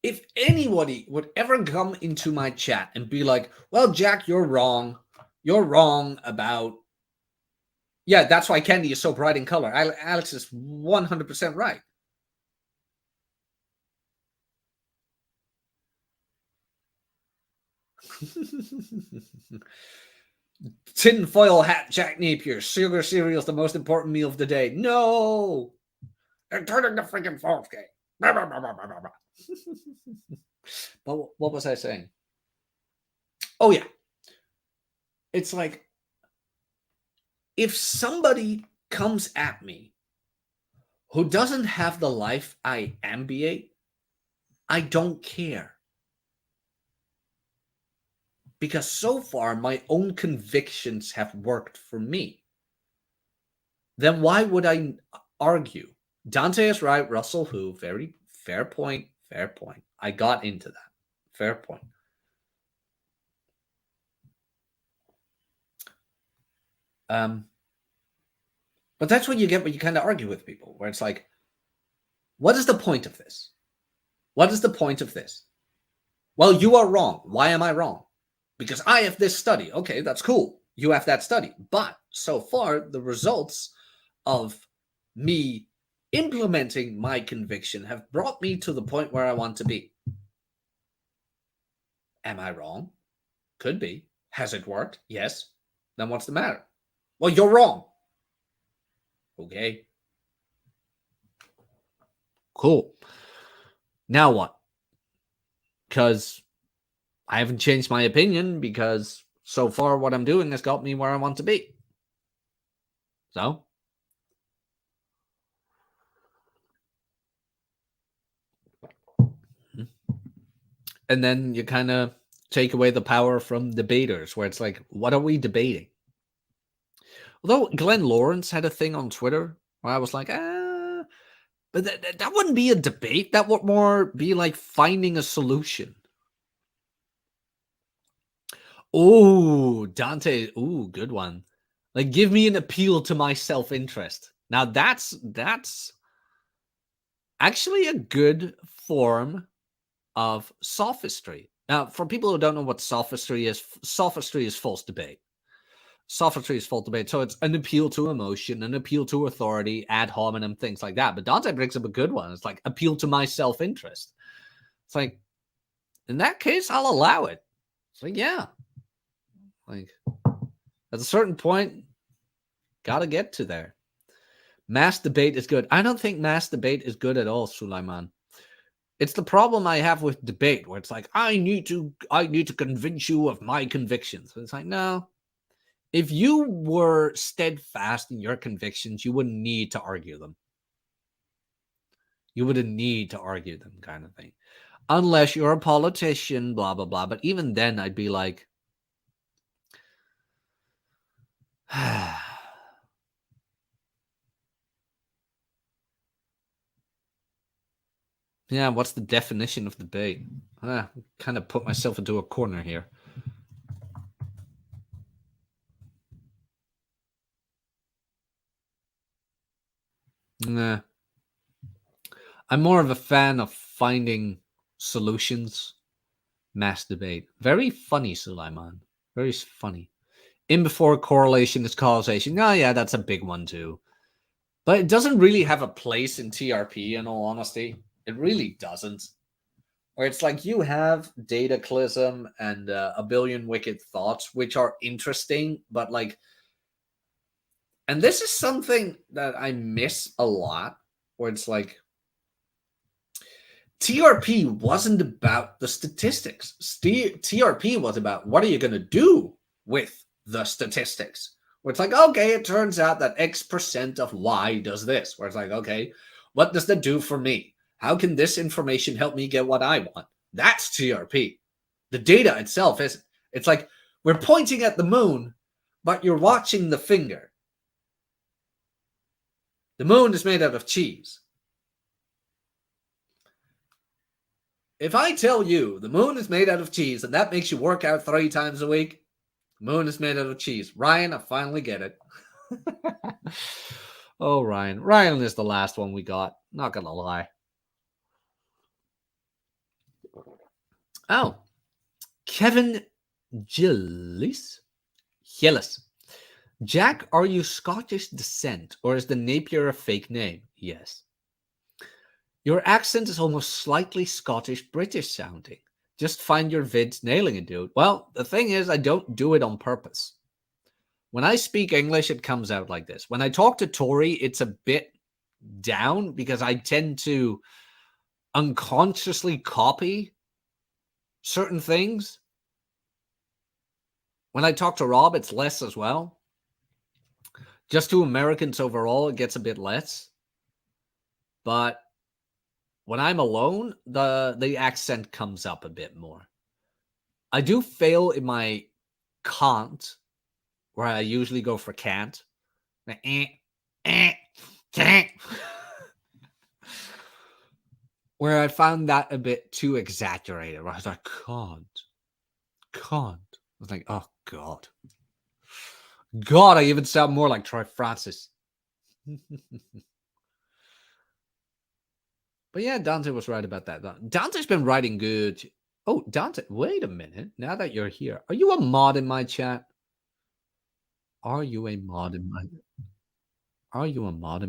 if anybody would ever come into my chat and be like, well, Jack, you're wrong. You're wrong about... Yeah, that's why candy is so bright in color. Alex is 100% right. Tinfoil hat Jack Napier. Sugar cereal is the most important meal of the day. No! They're turning the freaking false game. But what was I saying? Oh, yeah. It's like, if somebody comes at me who doesn't have the life I ambiate, I don't care. Because so far, my own convictions have worked for me. Then why would I argue? Dante is right. Russell who? Very fair point. Fair point. I got into that. Fair point. But that's what you get when you kind of argue with people, where it's like, what is the point of this? What is the point of this? Well, you are wrong. Why am I wrong? Because I have this study. Okay, that's cool. You have that study. But so far, the results of me implementing my conviction have brought me to the point where I want to be. Am I wrong? Could be. Has it worked? Yes. Then what's the matter? Well, you're wrong. Okay. Cool. Now what? Because I haven't changed my opinion, because so far what I'm doing has got me where I want to be. So? And then you kind of take away the power from debaters, where it's like, what are we debating? Although Glenn Lawrence had a thing on Twitter where I was like, but that wouldn't be a debate. That would more be like finding a solution. Oh, Dante. Ooh, good one. Like, give me an appeal to my self-interest. Now, that's actually a good form of sophistry. Now, for people who don't know what sophistry is false debate. Sophistry is false debate. So it's an appeal to emotion, an appeal to authority, ad hominem, things like that. But Dante brings up a good one. It's like appeal to my self-interest. It's like, in that case, I'll allow it. It's like, yeah. Like, at a certain point, gotta get to there. Mass debate is good. I don't think mass debate is good at all, Sulaiman. It's the problem I have with debate, where it's like, I need to convince you of my convictions. It's like, no. If you were steadfast in your convictions, you wouldn't need to argue them. You wouldn't need to argue them, kind of thing. Unless you're a politician, blah, blah, blah. But even then, I'd be like, yeah, what's the definition of debate? Kind of put myself into a corner here. Nah. I'm more of a fan of finding solutions. Mass debate. Very funny, Sulaiman. Very funny. In before correlation is causation. Oh, yeah, that's a big one too. But it doesn't really have a place in TRP, in all honesty. It really doesn't. Where it's like you have dataclysm and a billion wicked thoughts, which are interesting, but like, and this is something that I miss a lot, where it's like, TRP wasn't about the statistics. TRP was about, what are you going to do with the statistics? Where it's like, okay, it turns out that X% of Y does this. Where it's like, okay, what does that do for me? How can this information help me get what I want? That's TRP. The data itself isn't. It's like, we're pointing at the moon, but you're watching the finger. The moon is made out of cheese. If I tell you the moon is made out of cheese and that makes you work out 3 times a week, Moon is made out of cheese. Ryan, I finally get it. Oh, Ryan. Ryan is the last one we got. Not gonna lie. Oh. Kevin Gillis. Jack, are you Scottish descent, or is the Napier a fake name? Yes. Your accent is almost slightly Scottish-British sounding. Just find your vids nailing it, dude. Well, the thing is, I don't do it on purpose. When I speak English, it comes out like this. When I talk to Tori, it's a bit down because I tend to unconsciously copy certain things. When I talk to Rob, it's less as well. Just to Americans overall, it gets a bit less. But when I'm alone, the accent comes up a bit more. I do fail in my can't, where I usually go for can't. Where I found that a bit too exaggerated. Where I was like, can't. I was like, oh, God. God, I even sound more like Troy Francis. But yeah, Dante was right about that. Dante's been writing good. Oh, Dante, wait a minute. Now that you're here, are you a mod in my chat? Are you a mod in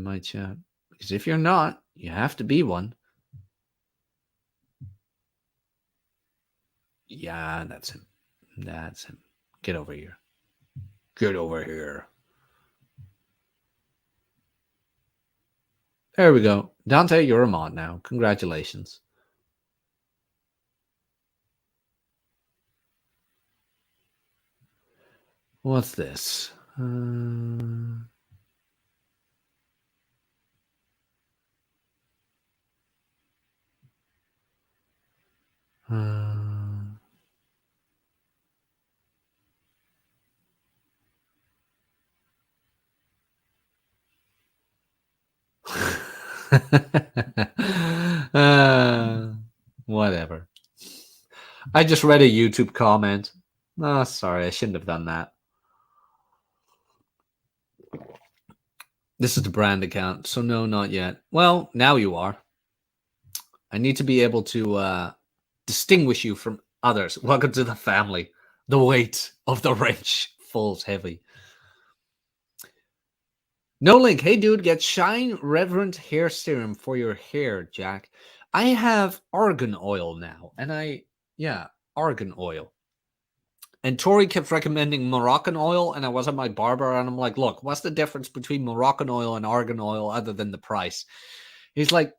my chat? Because if you're not, you have to be one. Yeah, that's him. That's him. Get over here. Get over here. There we go. Dante, you're a mod now. Congratulations. What's this? Whatever. I just read a YouTube comment. Oh, sorry, I shouldn't have done that. This is the brand account, so no, not yet. Well, now you are. I need to be able to distinguish you from others. Welcome to the family. The weight of the wrench falls heavy. No link. Hey, dude, get Shine Reverent Hair Serum for your hair, Jack. I have argan oil now, and argan oil. And Tori kept recommending Moroccan oil, and I was at my barber, and I'm like, look, what's the difference between Moroccan oil and argan oil other than the price? He's like,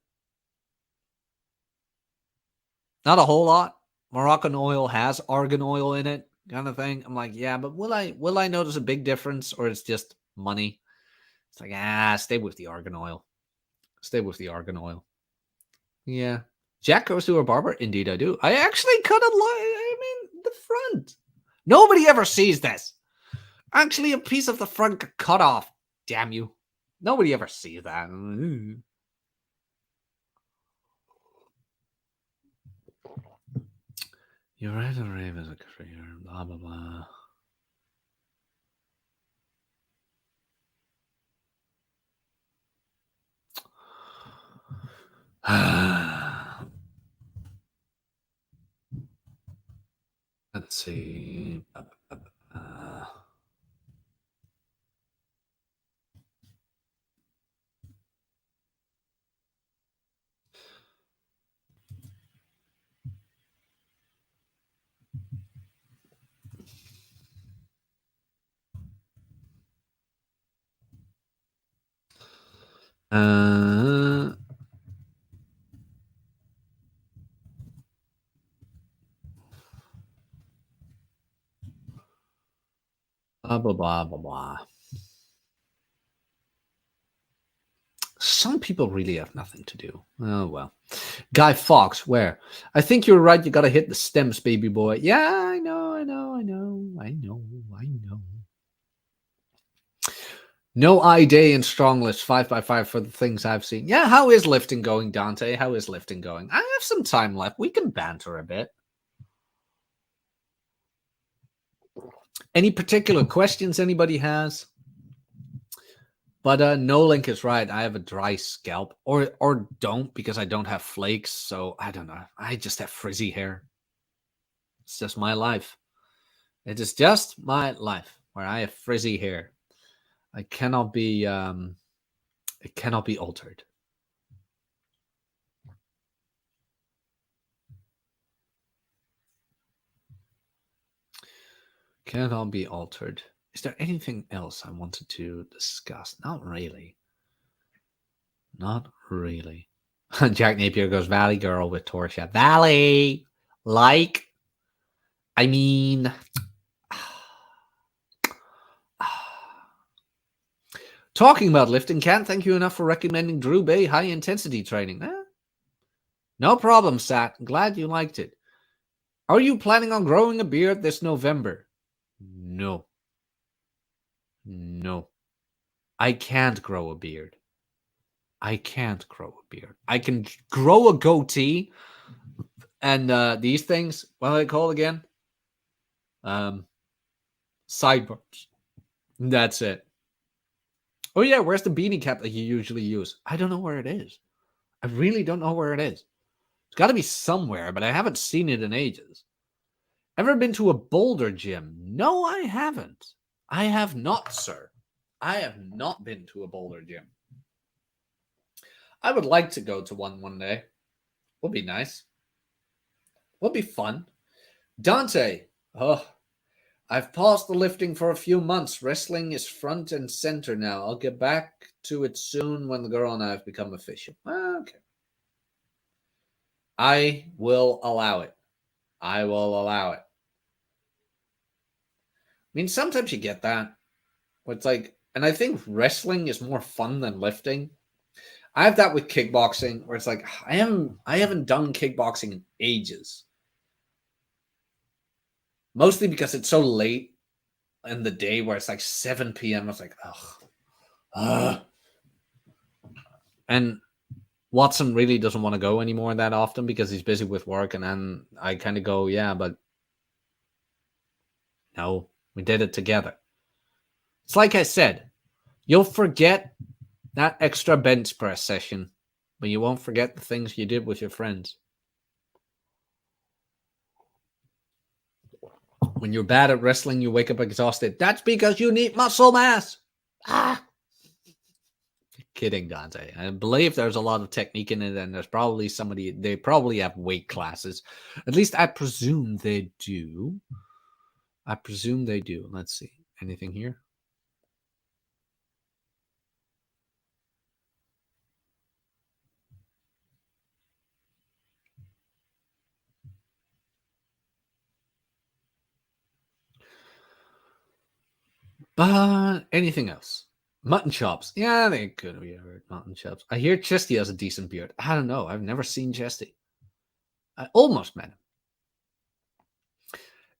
not a whole lot. Moroccan oil has argan oil in it, kind of thing. I'm like, yeah, but will I notice a big difference, or it's just money? It's like, stay with the argan oil. Stay with the argan oil. Yeah. Jack goes to a barber? Indeed, I do. I actually cut the front. Nobody ever sees this. Actually, a piece of the front got cut off. Damn you. Nobody ever sees that. You're right, a rave is a career. Blah, blah, blah. Let's see. Blah, blah, blah, blah, blah. Some people really have nothing to do. Oh, well. Guy Fawkes, where? I think you're right. You got to hit the stems, baby boy. Yeah, I know. No I day in strong list 5x5 for the things I've seen. Yeah, how is lifting going, Dante? How is lifting going? I have some time left. We can banter a bit. Any particular questions anybody has? But No Link is right. I have a dry scalp, or don't, because I don't have flakes. So I don't know. I just have frizzy hair. It's just my life. It is just my life where I have frizzy hair. I cannot be. It cannot be altered. Cannot be altered. Is there anything else I wanted to discuss? Not really. Not really. Jack Napier goes Valley Girl with Torsha. Valley! Like, I mean, talking about lifting, can't thank you enough for recommending Drew Bay high intensity training. No problem, Sat. Glad you liked it. Are you planning on growing a beard this November? No. No. I can't grow a beard. I can't grow a beard. I can grow a goatee and these things, what are they called again? Sideburns. That's it. Oh yeah, where's the beanie cap that you usually use? I don't know where it is. I really don't know where it is. It's got to be somewhere, but I haven't seen it in ages. Ever been to a boulder gym? No, I haven't. I have not, sir. I have not been to a boulder gym. I would like to go to one day. Would be nice. Would be fun. Dante. Oh, I've paused the lifting for a few months. Wrestling is front and center now. I'll get back to it soon when the girl and I have become official. Okay. I will allow it. I will allow it. I mean, sometimes you get that. Where it's like, and I think wrestling is more fun than lifting. I have that with kickboxing, where it's like I haven't done kickboxing in ages. Mostly because it's so late in the day, where it's like 7 p.m. I was like, ugh. And Watson really doesn't want to go anymore that often because he's busy with work. And then I kind of go, yeah, but no, we did it together. It's like I said, you'll forget that extra bench press session, but you won't forget the things you did with your friends. When you're bad at wrestling, you wake up exhausted. That's because you need muscle mass. Kidding, Dante. I believe there's a lot of technique in it, and there's probably they probably have weight classes. At least I presume they do. Let's see. Anything here? But anything else? Mutton chops. Yeah, they could be mutton chops. I hear Chesty has a decent beard. I don't know. I've never seen Chesty. I almost met him.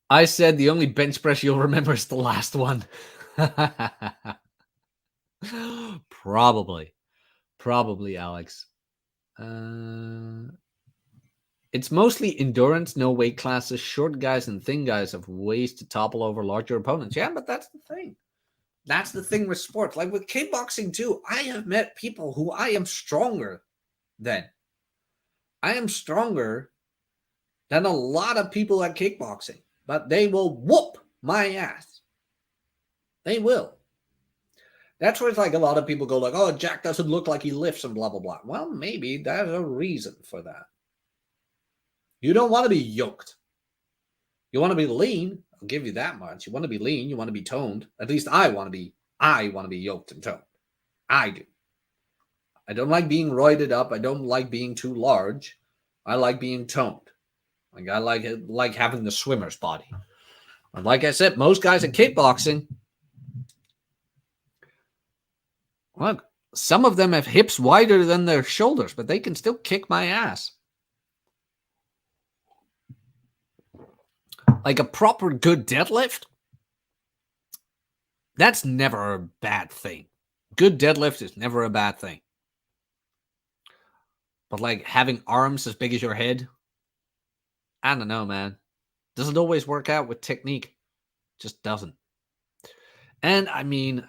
I said the only bench press you'll remember is the last one. Probably, Alex. It's mostly endurance, no weight classes. Short guys and thin guys have ways to topple over larger opponents. Yeah, but that's the thing. That's the thing with sports. Like with kickboxing too, I have met people who I am stronger than. I am stronger than a lot of people at kickboxing, but they will whoop my ass. They will. That's where it's like a lot of people go like, oh, Jack doesn't look like he lifts and blah, blah, blah. Well, maybe there's a reason for that. You don't want to be yoked. You want to be lean. I'll give you that much. You want to be lean. You want to be toned. At least I want to be yoked and toned. I do. I don't like being roided up. I don't like being too large. I like being toned. Like I like having the swimmer's body. And like I said, most guys at kickboxing, look, some of them have hips wider than their shoulders, but they can still kick my ass. Like a proper good deadlift, that's never a bad thing. Good deadlift is never a bad thing. But like having arms as big as your head, I don't know, man. Doesn't always work out with technique. Just doesn't. And I mean,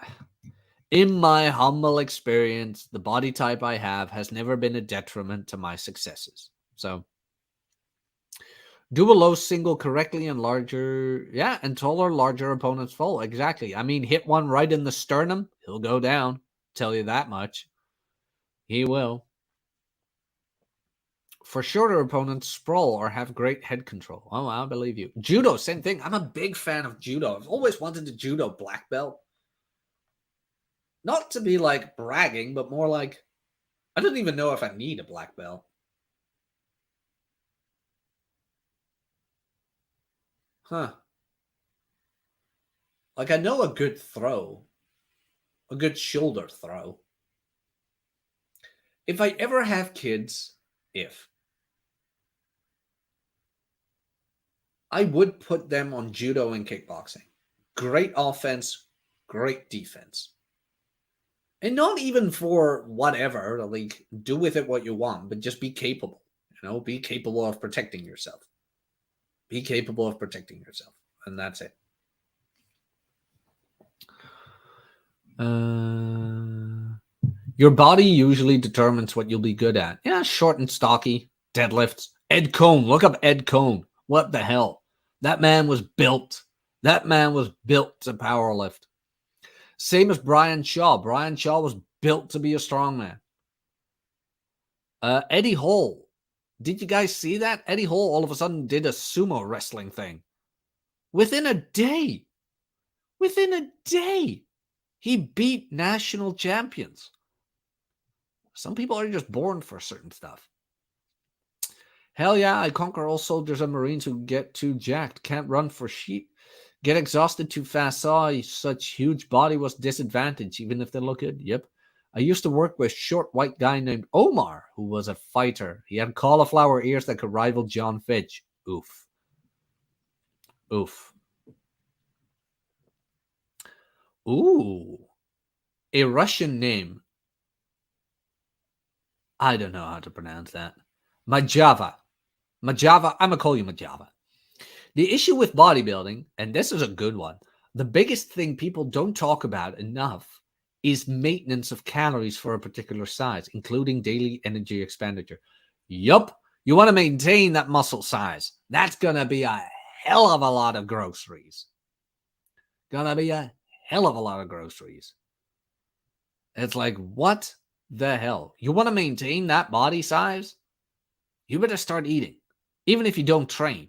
in my humble experience, the body type I have has never been a detriment to my successes. So, do a low single correctly and larger, and taller, larger opponents fall. Exactly. I mean, hit one right in the sternum, he'll go down. Tell you that much. He will. For shorter opponents, sprawl or have great head control. Oh, I believe you. Judo, same thing. I'm a big fan of judo. I've always wanted a judo black belt. Not to be like bragging, but more like, I don't even know if I need a black belt. Huh. Like, I know a good throw. A good shoulder throw. If I ever have kids, I would put them on judo and kickboxing. Great offense, great defense. And not even for whatever, like, do with it what you want, but just be capable. Be capable of protecting yourself. Be capable of protecting yourself. And that's it. Your body usually determines what you'll be good at. Yeah, short and stocky, deadlifts. Ed Cohn, look up Ed Cohn. What the hell? That man was built. That man was built to powerlift. Same as Brian Shaw. Brian Shaw was built to be a strongman. Eddie Hall. Did you guys see that? Eddie Hall all of a sudden did a sumo wrestling thing. Within a day. He beat national champions. Some people are just born for certain stuff. Hell yeah, I conquer all soldiers and Marines who get too jacked, can't run for sheep, get exhausted too fast. Saw such huge body was disadvantaged, even if they look good. Yep. I used to work with a short white guy named Omar, who was a fighter. He had cauliflower ears that could rival John Fitch. Oof. Ooh. A Russian name. I don't know how to pronounce that. Majava. I'm going to call you Majava. The issue with bodybuilding, and this is a good one, the biggest thing people don't talk about enough is maintenance of calories for a particular size, including daily energy expenditure. Yup. You want to maintain that muscle size. That's going to be a hell of a lot of groceries. It's like, what the hell? You want to maintain that body size? You better start eating. Even if you don't train,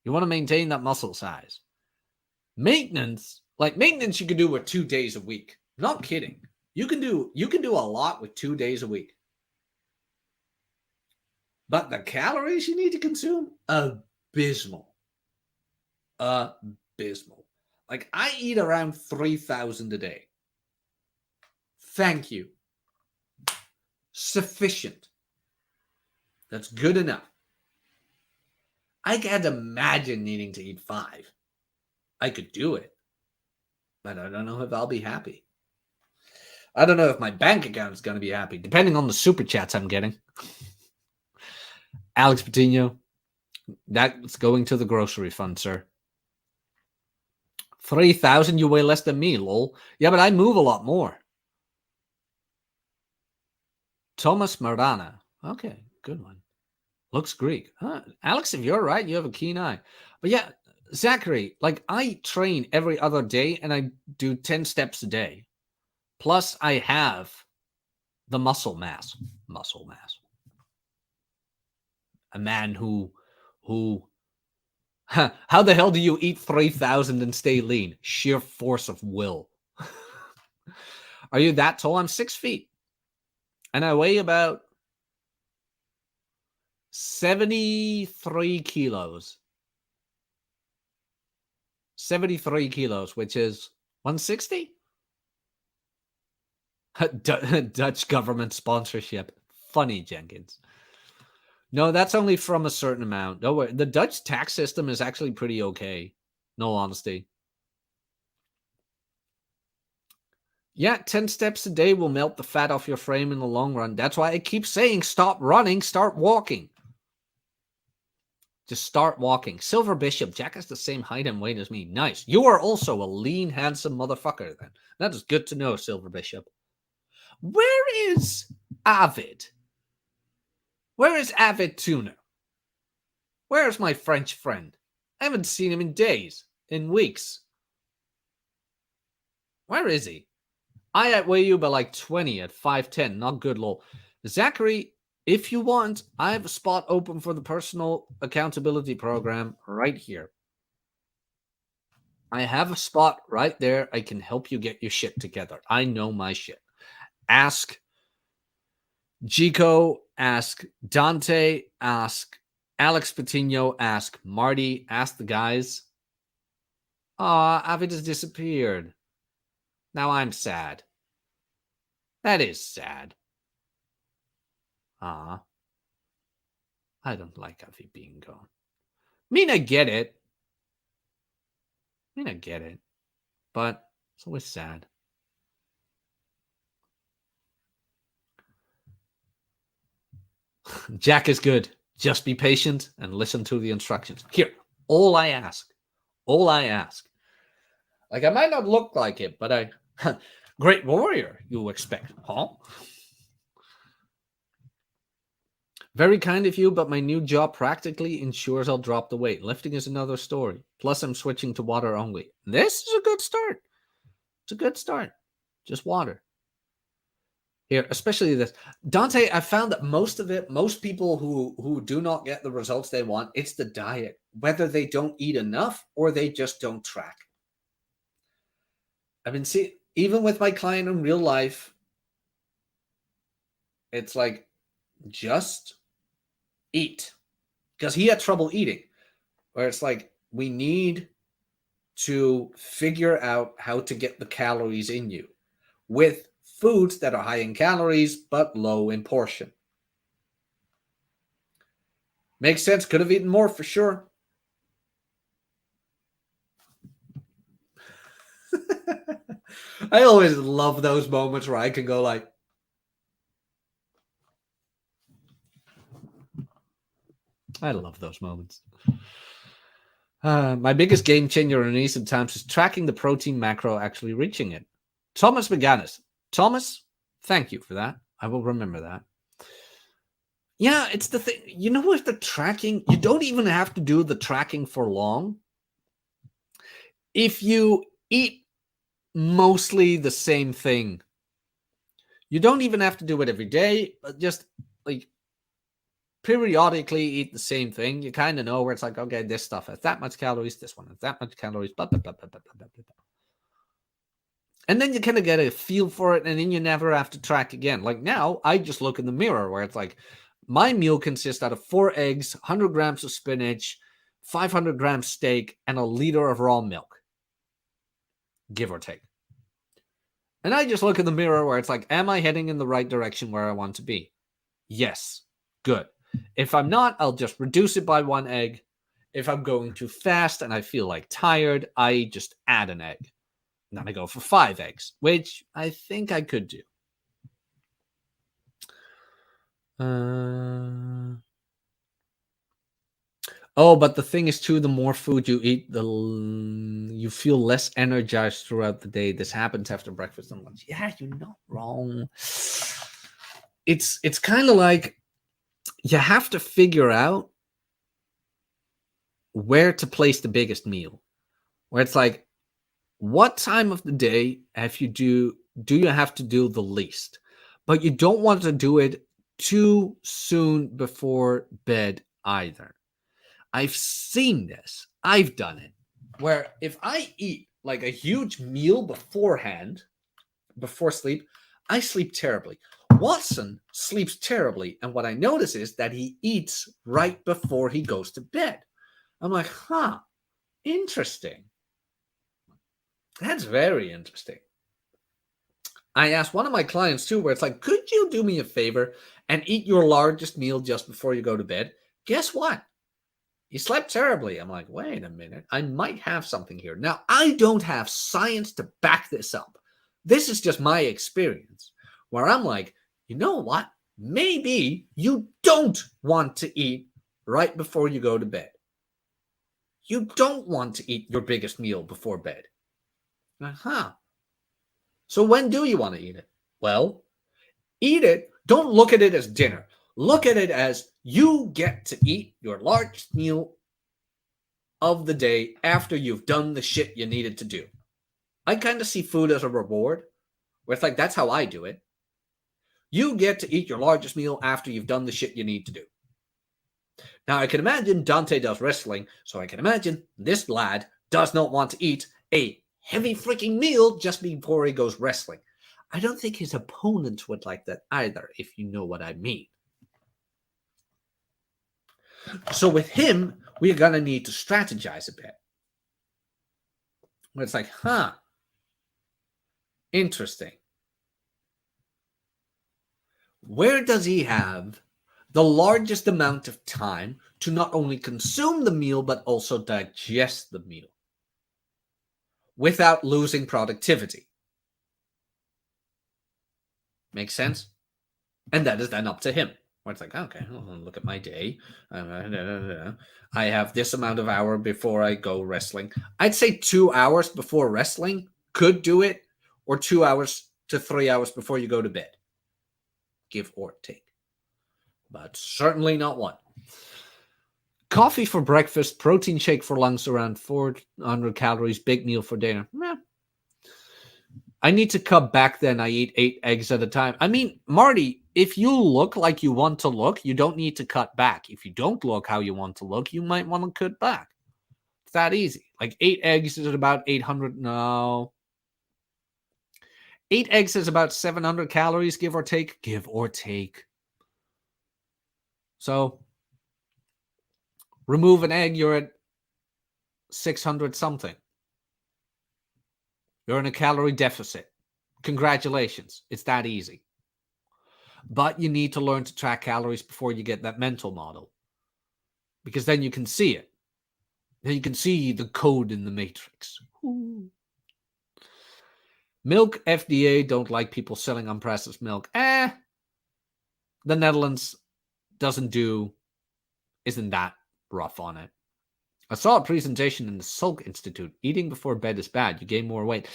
you want to maintain that muscle size. Maintenance you can do with 2 days a week. Not kidding. You can do a lot with 2 days a week. But the calories you need to consume, abysmal. Like, I eat around 3,000 a day. Thank you. Sufficient. That's good enough. I can't imagine needing to eat 5. I could do it, but I don't know if I'll be happy. I don't know if my bank account is going to be happy, depending on the super chats I'm getting. Alex Patino, that's going to the grocery fund, sir. 3,000, you weigh less than me, lol. Yeah, but I move a lot more. Thomas Marana. Okay, good one. Looks Greek. Huh? Alex, if you're right, you have a keen eye. But yeah, Zachary, like, I train every other day and I do 10 steps a day. Plus, I have the muscle mass. A man who how the hell do you eat 3,000 and stay lean? Sheer force of will. Are you that tall? I'm 6 feet. And I weigh about 73 kilos. 73 kilos, which is 160? Dutch government sponsorship. Funny, Jenkins. No, that's only from a certain amount. No, the Dutch tax system is actually pretty okay. No honesty. Yeah, 10 steps a day will melt the fat off your frame in the long run. That's why I keep saying stop running, start walking. Just start walking. Silver Bishop, Jack has the same height and weight as me. Nice. You are also a lean, handsome motherfucker then. That is good to know, Silver Bishop. Where is Avid? Where is Avid Tuna? Where is my French friend? I haven't seen him in days, in weeks. Where is he? I outweigh you by like 20 at 5'10". Not good, lol. Zachary, if you want, I have a spot open for the personal accountability program right here. I have a spot right there. I can help you get your shit together. I know my shit. Ask Jico, ask Dante, ask Alex Patino, ask Marty, ask the guys. Avid has disappeared. Now I'm sad. That is sad. I don't like Avi being gone. I get it. But it's always sad. Jack is good. Just be patient and listen to the instructions. Here, all I ask. Like, I might not look like it, but I... Great warrior, you expect, huh? Very kind of you, but my new job practically ensures I'll drop the weight. Lifting is another story. Plus, I'm switching to water only. This is a good start. It's a good start. Just water. Here, especially this. Dante, I found that most people who do not get the results they want, it's the diet. Whether they don't eat enough or they just don't track. I've been seeing, even with my client in real life, it's like, just eat. Because he had trouble eating. Where it's like, we need to figure out how to get the calories in you with foods that are high in calories but low in portion. Makes sense. Could have eaten more for sure. I always love those moments where I can go like, I love those moments. My biggest game changer in recent times is tracking the protein macro, actually reaching it. Thomas McGannis. Thomas, thank you for that. I will remember that. Yeah, it's the thing. You know, with the tracking, you don't even have to do the tracking for long. If you eat mostly the same thing, you don't even have to do it every day, but just like periodically eat the same thing. You kind of know where it's like, okay, this stuff has that much calories, this one has that much calories, blah, blah, blah, blah, blah, blah, blah. And then you kind of get a feel for it, and then you never have to track again. Like now, I just look in the mirror where it's like, my meal consists out of 4 eggs, 100 grams of spinach, 500 grams steak, and a liter of raw milk, give or take. And I just look in the mirror where it's like, am I heading in the right direction where I want to be? Yes. Good. If I'm not, I'll just reduce it by 1 egg. If I'm going too fast and I feel like tired, I just add an egg. And then I go for 5 eggs, which I think I could do. Oh, but the thing is too, the more food you eat, you feel less energized throughout the day. This happens after breakfast and lunch. Yeah, you're not wrong. It's kind of like you have to figure out where to place the biggest meal. Where it's like, what time of the day do you have to do the least? But you don't want to do it too soon before bed either. I've seen this. I've done it. Where if I eat like a huge meal beforehand, before sleep, I sleep terribly. Watson sleeps terribly. And what I notice is that he eats right before he goes to bed. I'm like, interesting. That's very interesting. I asked one of my clients too, where it's like, could you do me a favor and eat your largest meal just before you go to bed? Guess what? He slept terribly. I'm like, wait a minute. I might have something here. Now, I don't have science to back this up. This is just my experience where I'm like, you know what? Maybe you don't want to eat right before you go to bed. You don't want to eat your biggest meal before bed. Huh. So when do you want to eat it? Well, eat it. Don't look at it as dinner. Look at it as you get to eat your largest meal of the day after you've done the shit you needed to do. I kind of see food as a reward, where it's like, that's how I do it. You get to eat your largest meal after you've done the shit you need to do. Now, I can imagine Dante does wrestling, so I can imagine this lad does not want to eat a heavy freaking meal just before he goes wrestling. I don't think his opponents would like that either, if you know what I mean. So with him, we're going to need to strategize a bit. Where it's like, interesting. Where does he have the largest amount of time to not only consume the meal, but also digest the meal without losing productivity? Makes sense? And that is then up to him. Where it's like, okay, look at my day. I have this amount of hour before I go wrestling. I'd say 2 hours before wrestling could do it, or 2 hours to 3 hours before you go to bed. Give or take. But certainly not one. Coffee for breakfast, protein shake for lunch, around 400 calories, big meal for dinner. I need to cut back then. I eat 8 eggs at a time. I mean, Marty, if you look like you want to look, you don't need to cut back. If you don't look how you want to look, you might want to cut back. It's that easy. Like 8 eggs is about 800. No. 8 eggs is about 700 calories, give or take. Give or take. So remove an egg, you're at 600 something. You're in a calorie deficit. Congratulations. It's that easy. But you need to learn to track calories before you get that mental model. Because then you can see it. Then you can see the code in the matrix. Ooh. Milk FDA don't like people selling unprocessed milk. The Netherlands isn't that rough on it. I saw a presentation in the Salk Institute. Eating before bed is bad. You gain more weight.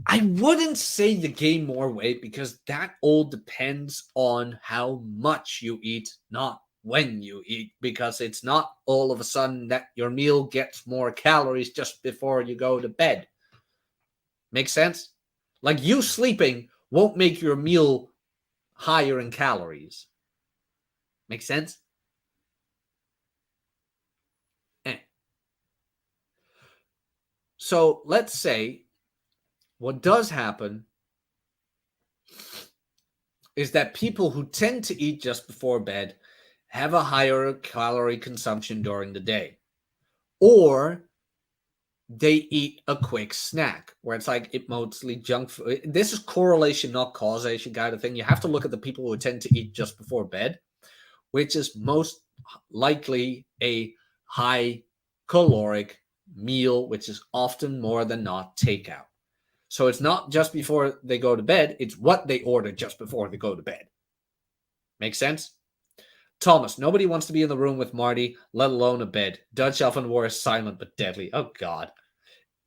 I wouldn't say you gain more weight, because that all depends on how much you eat, not when you eat, because it's not all of a sudden that your meal gets more calories just before you go to bed. Make sense? Like, you sleeping won't make your meal higher in calories. Make sense? So let's say what does happen is that people who tend to eat just before bed have a higher calorie consumption during the day. Or they eat a quick snack, where it's like it mostly junk food. This is correlation, not causation kind of thing. You have to look at the people who tend to eat just before bed, which is most likely a high caloric meal, which is often more than not takeout. So it's not just before they go to bed, it's what they order just before they go to bed. Make sense? Thomas, nobody wants to be in the room with Marty, let alone a bed. Dutch oven war is silent but deadly. Oh, God.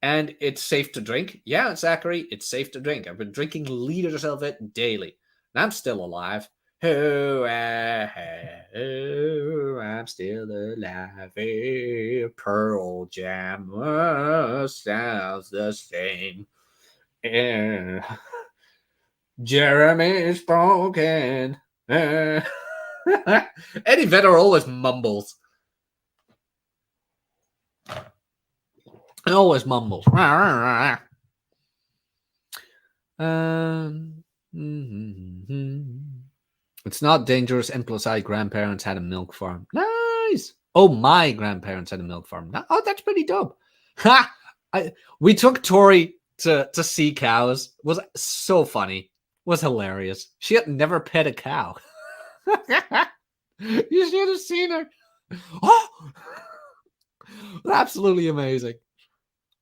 And it's safe to drink? Yeah, Zachary, it's safe to drink. I've been drinking liters of it daily. And I'm still alive. Oh, I'm still alive. Pearl Jam sounds the same. Jeremy's broken. Eddie Vedder always mumbles. He always mumbles. It's not dangerous. And plus, I grandparents had a milk farm. Nice. Oh, my grandparents had a milk farm. Oh, that's pretty dope. Ha! We took Tori to see cows. It was so funny. It was hilarious. She had never pet a cow. You should have seen her. Oh, absolutely amazing.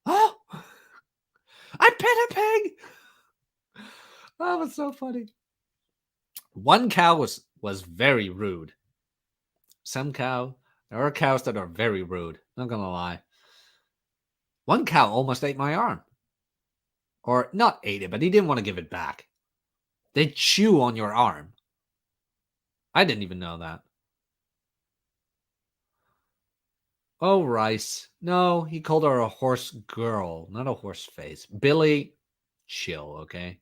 Oh, I pet a pig. That was so funny. One cow was very rude. There are cows that are very rude. Not gonna lie. One cow almost ate my arm. Or not ate it, but he didn't want to give it back. They chew on your arm. I didn't even know that. Oh, Rice. No, he called her a horse girl, not a horse face. Billy, chill, okay?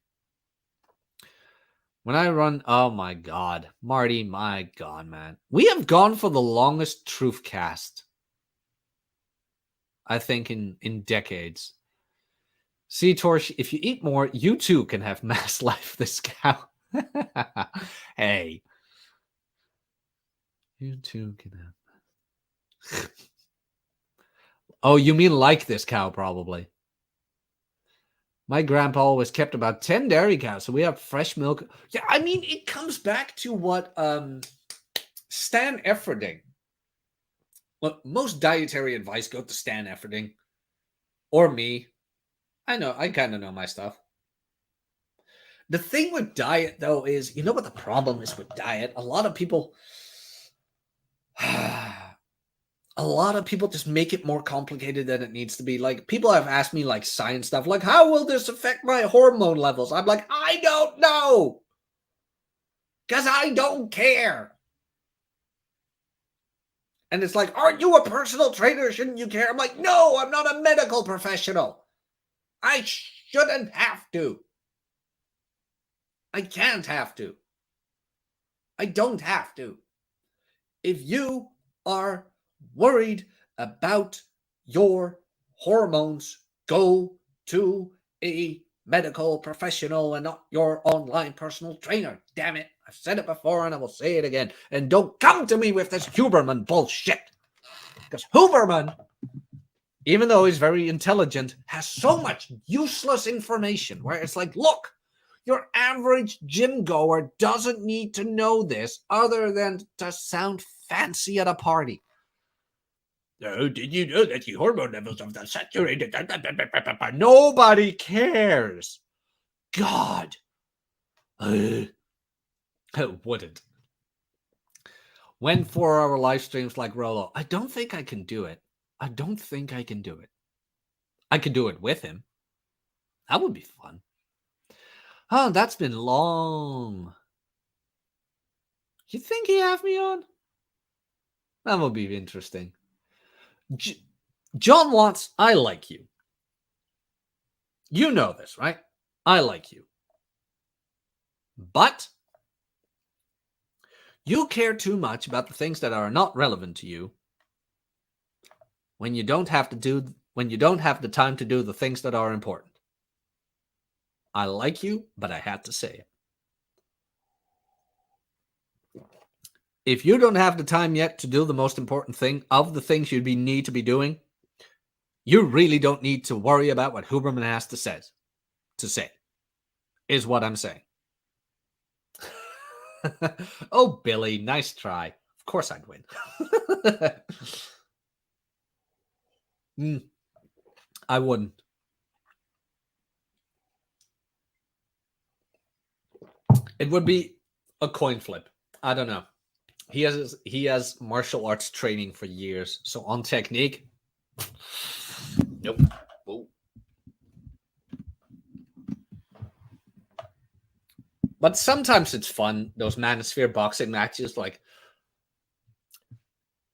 When I run, oh my God. Marty, my God, man. We have gone for the longest Troofcast, I think, in decades. See, Torch, if you eat more, you too can have mass life, this cow. Hey. You too can have. Oh, you mean like this cow, probably. My grandpa always kept about 10 dairy cows, so we have fresh milk. Yeah, I mean, it comes back to what Stan Efferding. Look, most dietary advice go to Stan Efferding. Or me. I know, I kind of know my stuff. The thing with diet, though, is, you know what the problem is with diet? A lot of people just make it more complicated than it needs to be. Like, people have asked me, like, science stuff, like, how will this affect my hormone levels? I'm like, I don't know. Because I don't care. And it's like, aren't you a personal trainer? Shouldn't you care? I'm like, no, I'm not a medical professional. I shouldn't have to. I can't have to. I don't have to. If you are worried about your hormones, go to a medical professional and not your online personal trainer. Damn it. I've said it before and I will say it again. And don't come to me with this Huberman bullshit. Because Huberman, even though he's very intelligent, has so much useless information where it's like, look, your average gym goer doesn't need to know this other than to sound fancy at a party. Oh, did you know that the hormone levels of the saturated... Nobody cares. God. I wouldn't. When 4-hour live streams like Rolo, I don't think I can do it. I don't think I can do it. I could do it with him. That would be fun. Oh, that's been long. You think he have me on? That would be interesting. John Watts, I like you. You know this, right? I like you. But you care too much about the things that are not relevant to you when you don't have the time to do the things that are important. I like you, but I had to say it. If you don't have the time yet to do the most important thing of the things you need to be doing, you really don't need to worry about what Huberman has to say, is what I'm saying. Oh, Billy, nice try. Of course I'd win. I wouldn't. It would be a coin flip. I don't know. He has martial arts training for years, so on technique, nope. Whoa. But sometimes it's fun, those Manosphere boxing matches. Like,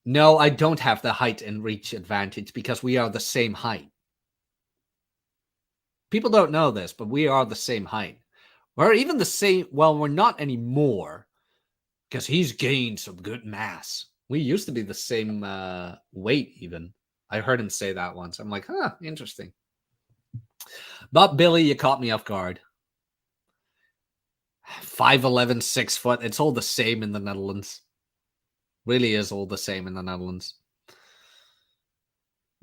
no, I don't have the height and reach advantage because we are the same height. People don't know this, but we are the same height. We're even the same. Well, we're not anymore because he's gained some good mass. We used to be the same weight even. I heard him say that once. I'm like, huh, interesting. But Billy, you caught me off guard. 5'11", 6 foot. It's all the same in the Netherlands. Really is all the same in the Netherlands.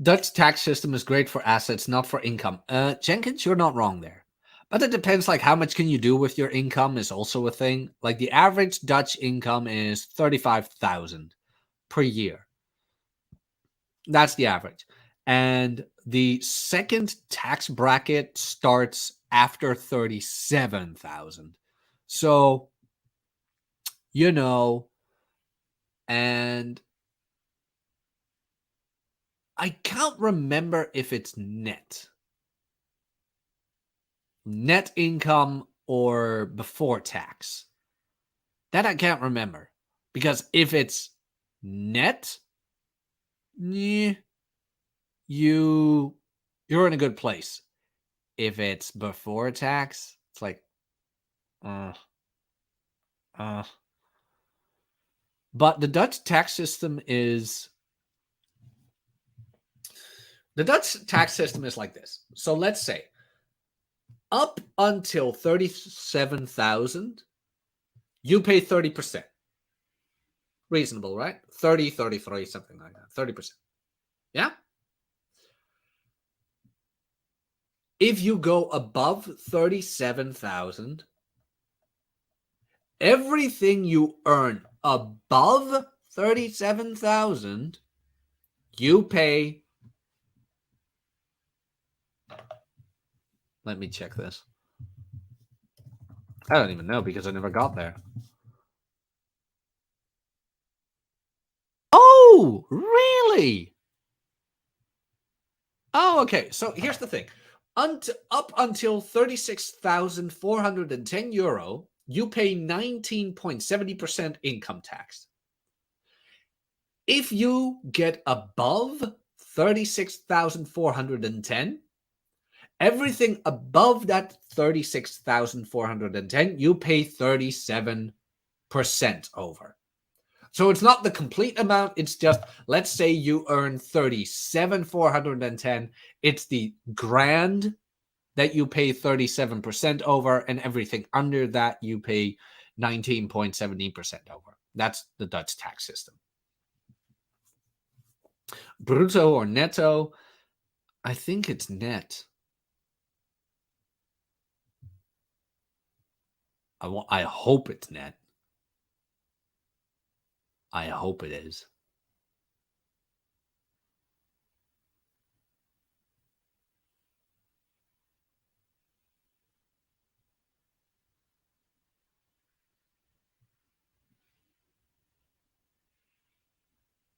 Dutch tax system is great for assets, not for income. Jenkins, you're not wrong there. But it depends, like, how much can you do with your income is also a thing. Like, the average Dutch income is 35,000 per year. That's the average. And the second tax bracket starts after 37,000. So, you know, and I can't remember if it's net income or before tax. That I can't remember, because if it's net, you're in a good place. If it's before tax, it's like, but the Dutch tax system is like this. So let's say up until 37,000, you pay 30%. Reasonable, right? 30, 33, something like that. 30%. Yeah? If you go above 37,000, everything you earn above 37,000, you pay. Let me check this. I don't even know because I never got there. Oh, really? Oh, okay. So here's the thing. Up until 36,410 euro, you pay 19.70% income tax. If you get above 36,410, everything above that 36,410, you pay 37% over. So it's not the complete amount. It's just, let's say you earn 37,410. It's the grand that you pay 37% over, and everything under that you pay 19.70% over. That's the Dutch tax system. Brutto or netto? I think it's net. I hope it's net. I hope it is.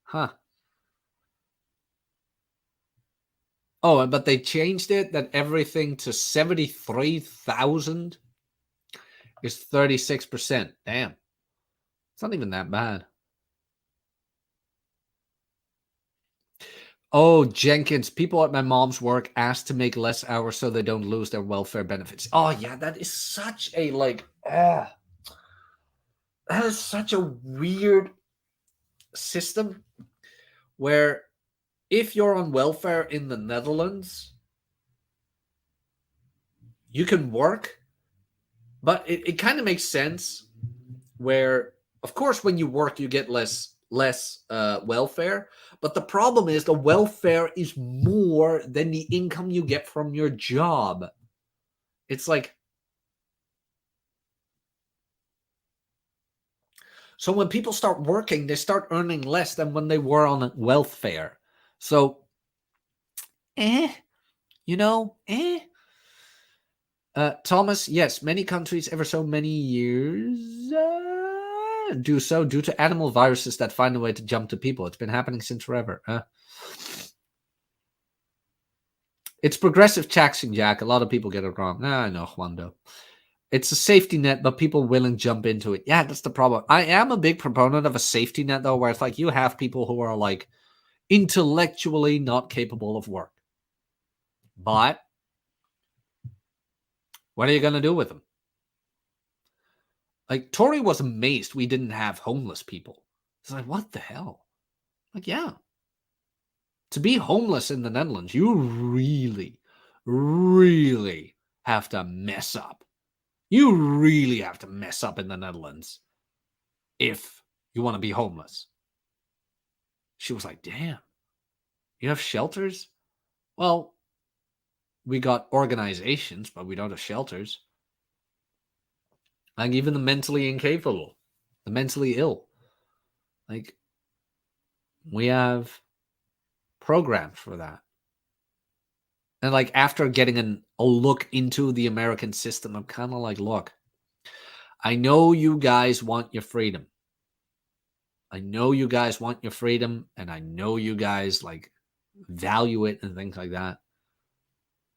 Huh. Oh, but they changed it that everything to 73,000 is 36%. Damn. It's not even that bad. Oh, Jenkins, people at my mom's work asked to make less hours so they don't lose their welfare benefits. Oh, yeah, that is such a, that is such a weird system where if you're on welfare in the Netherlands, you can work, but it kind of makes sense where, of course, when you work, you get less welfare. But the problem is the welfare is more than the income you get from your job. It's like, so when people start working, they start earning less than when they were on welfare. So, you know, Thomas, yes, many countries ever so many years do so due to animal viruses that find a way to jump to people. It's been happening since forever. It's progressive taxing, Jack. A lot of people get it wrong. I know, Juando. It's a safety net, but people willing jump into it. Yeah, that's the problem. I am a big proponent of a safety net, though, where it's like you have people who are like intellectually not capable of work. But what are you going to do with them? Like, Tori was amazed we didn't have homeless people. It's like, what the hell? Like, yeah. To be homeless in the Netherlands, you really, really have to mess up. You really have to mess up in the Netherlands if you want to be homeless. She was like, damn, you have shelters? Well, we got organizations, but we don't have shelters. Like, even the mentally incapable, the mentally ill. Like, we have programs for that. And like, after getting a look into the American system, I'm kind of like, look, I know you guys want your freedom. I know you guys want your freedom, and I know you guys like value it and things like that.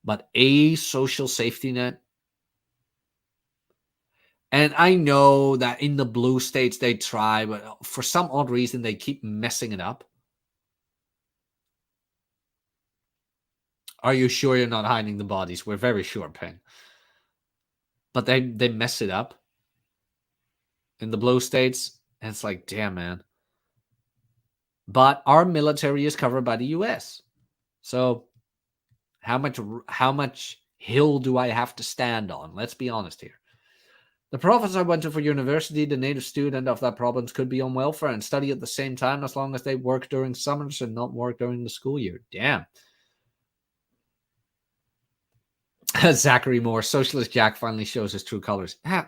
But a social safety net. And I know that in the blue states they try, but for some odd reason they keep messing it up. Are you sure you're not hiding the bodies? We're very sure, Ping. But they mess it up in the blue states. And it's like, damn, man. But our military is covered by the US. So how much hill do I have to stand on? Let's be honest here. The province I went to for university, the native student of that province could be on welfare and study at the same time as long as they work during summers and not work during the school year. Damn. Zachary Moore, Socialist Jack finally shows his true colors. I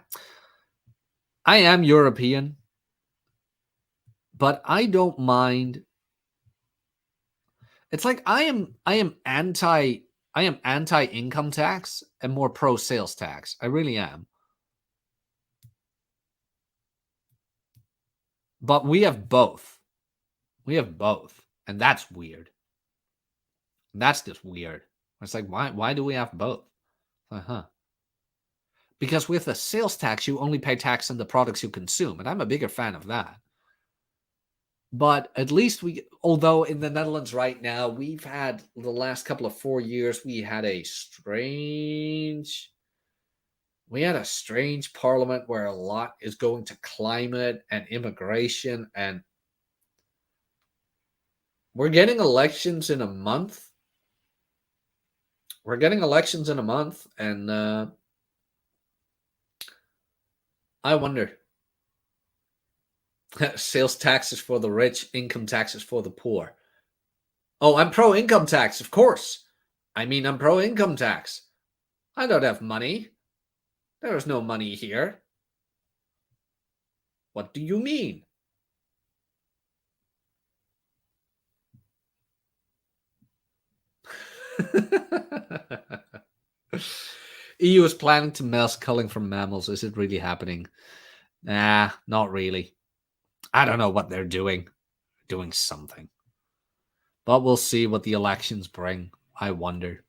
am European, but I don't mind. It's like I am anti income tax and more pro sales tax. I really am. But we have both. We have both. And that's weird. That's just weird. It's like, why do we have both? Because with a sales tax, you only pay tax on the products you consume. And I'm a bigger fan of that. But at least although in the Netherlands right now, we've had the last couple of 4 years, we had a strange parliament where a lot is going to climate and immigration. And we're getting elections in a month. And I wonder. Sales taxes for the rich, income taxes for the poor. Oh, I'm pro-income tax, of course. I'm pro-income tax. I don't have money. There is no money here. What do you mean? EU is planning to mass culling from mammals. Is it really happening? Nah, not really. I don't know what they're doing. Doing something. But we'll see what the elections bring. I wonder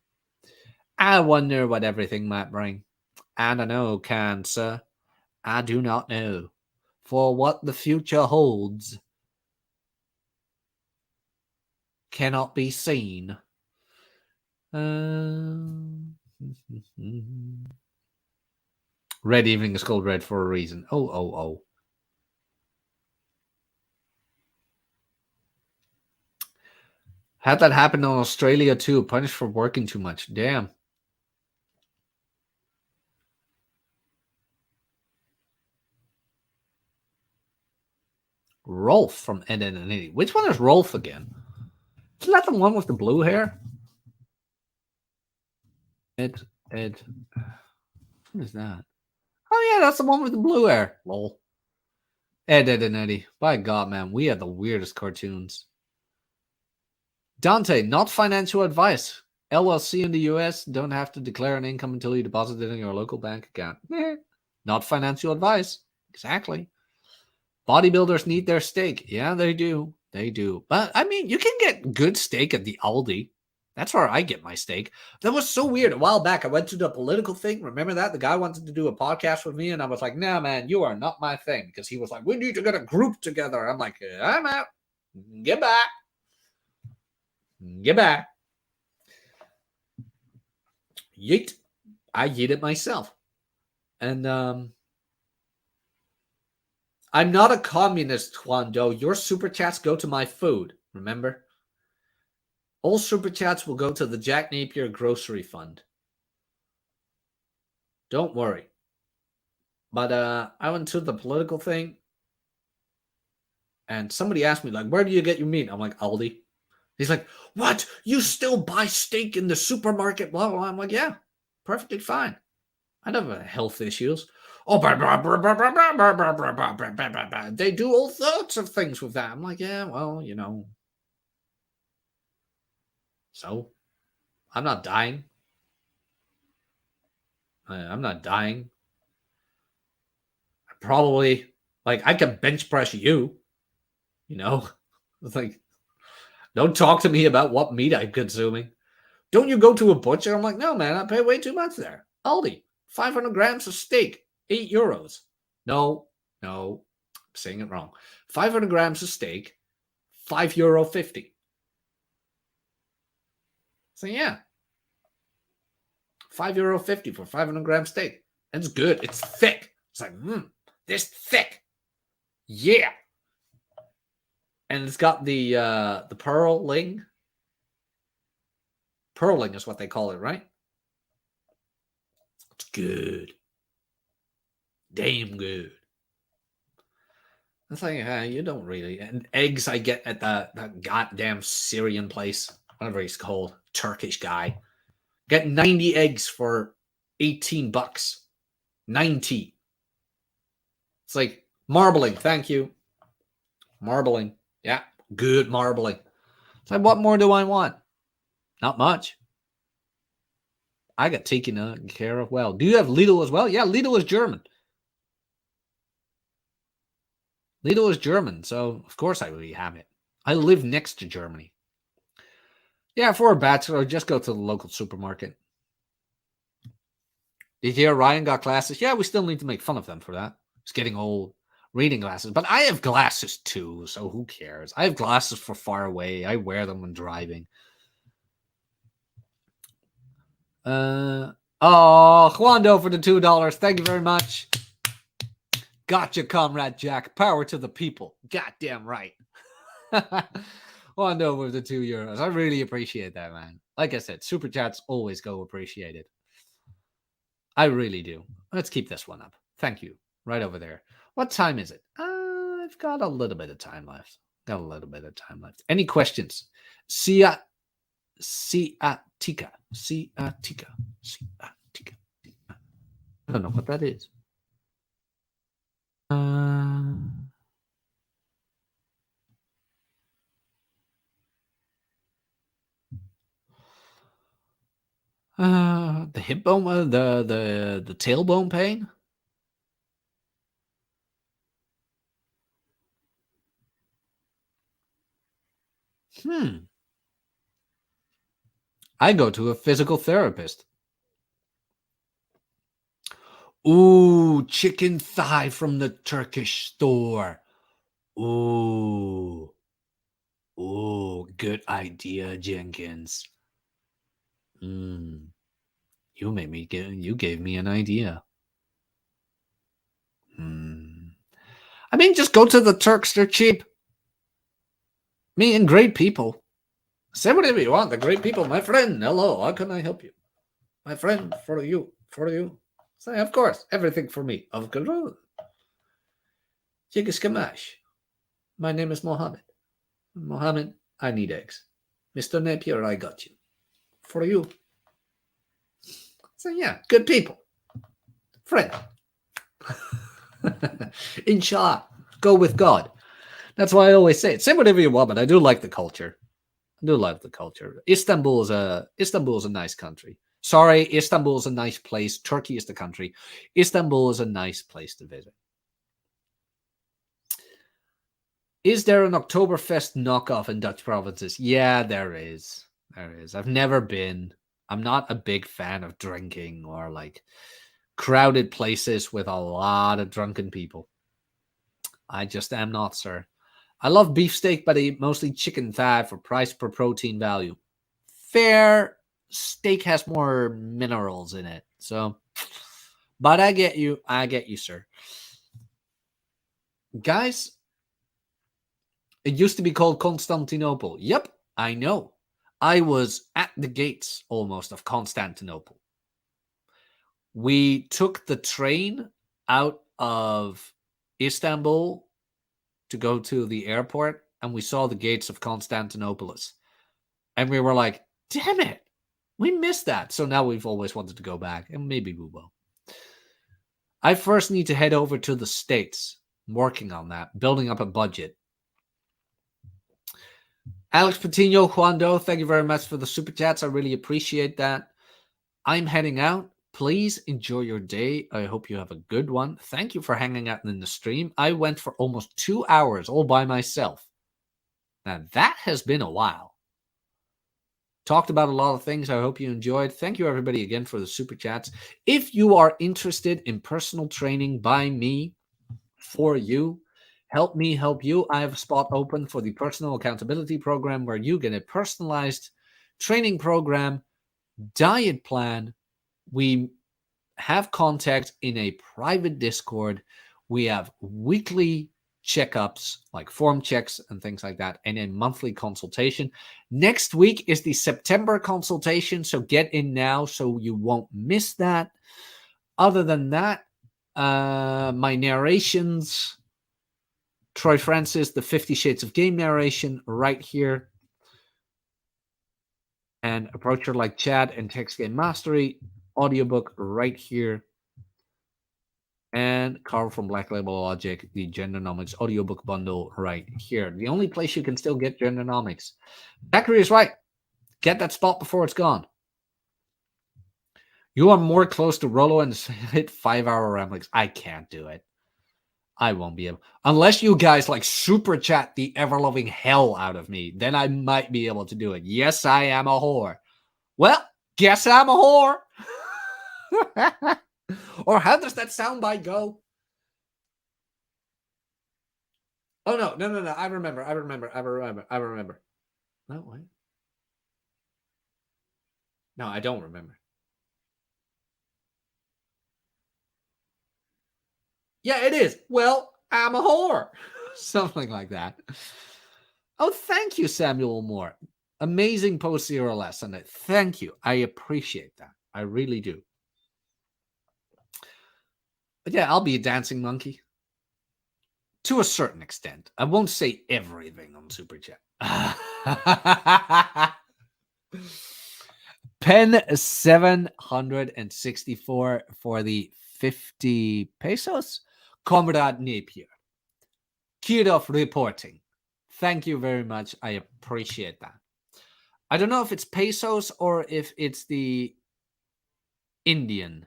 what everything might bring. I don't know, Cancer. I do not know. For what the future holds cannot be seen. Red Evening is called red for a reason. Oh. Had that happen in Australia too. Punished for working too much. Damn. Rolf from Ed, Ed and Eddie. Which one is Rolf again? Isn't that the one with the blue hair? Ed. What is that? Oh yeah, that's the one with the blue hair. Lol. Ed, Ed and Eddie. By God, man, we had the weirdest cartoons. Dante, not financial advice. LLC in the US don't have to declare an income until you deposit it in your local bank account. Not financial advice. Exactly. Bodybuilders need their steak. Yeah, they do. But you can get good steak at the Aldi. That's where I get my steak. That was so weird. A while back, I went to the political thing. Remember that? The guy wanted to do a podcast with me, and I was like, nah, man, you are not my thing. Because he was like, we need to get a group together. I'm like, I'm out. Get back. Yeet. I yeet it myself. And I'm not a communist, Twando. Your super chats go to my food, remember? All super chats will go to the Jack Napier grocery fund. Don't worry. But I went to the political thing, and somebody asked me, like, where do you get your meat? I'm like, Aldi. He's like, what? You still buy steak in the supermarket? Blah, blah, blah. I'm like, yeah, perfectly fine. I don't have health issues. Oh, they do all sorts of things with that. I'm like, yeah, well, So, I'm not dying. I'm not dying. Probably, I can bench press you. It's like, Don't talk to me about what meat I'm consuming. Don't you go to a butcher? I'm like, no, man, I pay way too much there. Aldi, 500 grams of steak, €8. No, I'm saying it wrong. 500 grams of steak, €5.50. So yeah, €5.50 for 500 gram steak. It's good. It's thick. It's like, this thick. Yeah. And it's got the purling. Purling is what they call it, right? It's good. Damn good. It's like, you don't really. And eggs I get at that goddamn Syrian place, whatever he's called, Turkish guy. Get 90 eggs for $18. 90. It's like marbling. Thank you. Marbling. Yeah, good marbling. It's like, what more do I want? Not much. I got taken care of well. Do you have Lidl as well? Yeah, Lidl is German. Lidl is German, so of course I really have it. I live next to Germany. Yeah, for a bachelor, just go to the local supermarket. Did you hear Ryan got glasses? Yeah, we still need to make fun of them for that. It's getting old. Reading glasses. But I have glasses too, so who cares? I have glasses for far away. I wear them when driving. Juando for the $2. Thank you very much. Gotcha, Comrade Jack. Power to the people. Goddamn right. Juando with the €2. I really appreciate that, man. Like I said, super chats always go appreciated. I really do. Let's keep this one up. Thank you. Right over there. What time is it? I've got a little bit of time left. Any questions? Siatica. I don't know what that is. The hip bone, the tailbone pain. I go to a physical therapist. Ooh, chicken thigh from the Turkish store. Ooh, good idea, Jenkins. You gave me an idea. I mean, just go to the Turks. They're cheap. And great people. Say whatever you want. The great people. My friend, hello. How can I help you? My friend, for you. Say, of course. Everything for me. Of course. Jigaskamash. My name is Mohammed. Mohammed, I need eggs. Mr. Napier, I got you. For you. So yeah, good people. Friend. Inshallah. Go with God. That's why I always say it. Say whatever you want, but I do like the culture. Istanbul is a nice country. Sorry, Istanbul is a nice place. Turkey is the country. Istanbul is a nice place to visit. Is there an Oktoberfest knockoff in Dutch provinces? Yeah, there is. I've never been. I'm not a big fan of drinking or like crowded places with a lot of drunken people. I just am not, sir. I love beefsteak, but I eat mostly chicken thigh for price per protein value. Fair. Steak has more minerals in it. So, but I get you, sir. Guys, it used to be called Constantinople. Yep, I know. I was at the gates almost of Constantinople. We took the train out of Istanbul to go to the airport, and we saw the gates of Constantinople. And we were like, damn it, we missed that. So now we've always wanted to go back, and maybe we will. I first need to head over to the States. I'm working on that, building up a budget. Alex Patino, Juando, thank you very much for the super chats. I really appreciate that. I'm heading out. Please enjoy your day. I hope you have a good one. Thank you for hanging out in the stream. I went for almost 2 hours all by myself. Now, that has been a while. Talked about a lot of things. I hope you enjoyed. Thank you, everybody, again for the super chats. If you are interested in personal training by me for you, help me help you, I have a spot open for the Personal Accountability Program where you get a personalized training program, diet plan. We have contact in a private Discord. We have weekly checkups like form checks and things like that, and a monthly consultation. Next week is the September consultation, so get in now so you won't miss that. Other than that, my narrations, Troy Francis, the 50 Shades of Game narration right here, and Approacher Like Chad and Text Game Mastery audiobook right here, and Carl from Black Label Logic, the Gendernomics audiobook bundle right here. The only place you can still get Gendernomics. Zachary is right. Get that spot before it's gone. You are more close to Rollo and hit 5-hour ramblings. I can't do it. I won't be able. Unless you guys like super chat the ever-loving hell out of me, then I might be able to do it. Yes, I am a whore. Well, guess I'm a whore. Or how does that soundbite go? Oh, no. I remember. No, wait. No, I don't remember. Yeah, it is. Well, I'm a whore. Something like that. Oh, thank you, Samuel Moore. Amazing post-zero lesson. Thank you. I appreciate that. I really do. But yeah, I'll be a dancing monkey. To a certain extent. I won't say everything on Super Chat. Pen 764 for the 50 pesos. Comrade Napier. Kirov reporting. Thank you very much. I appreciate that. I don't know if it's pesos or if it's the Indian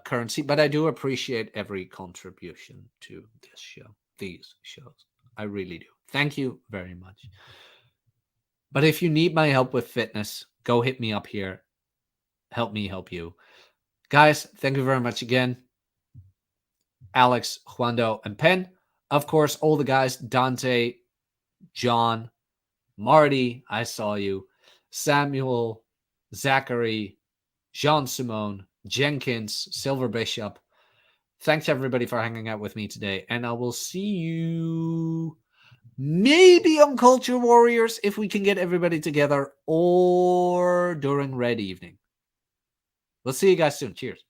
currency, but I do appreciate every contribution to this show, these shows. I really do. Thank you very much. But if you need my help with fitness, go hit me up here. Help me help you. Guys, thank you very much again. Alex, Juando, and Pen. Of course, all the guys, Dante, John, Marty, I saw you, Samuel, Zachary, Jean-Simone, Jenkins, Silver Bishop. Thanks, everybody, for hanging out with me today. And I will see you maybe on Culture Warriors if we can get everybody together, or during Red Evening. We'll see you guys soon. Cheers.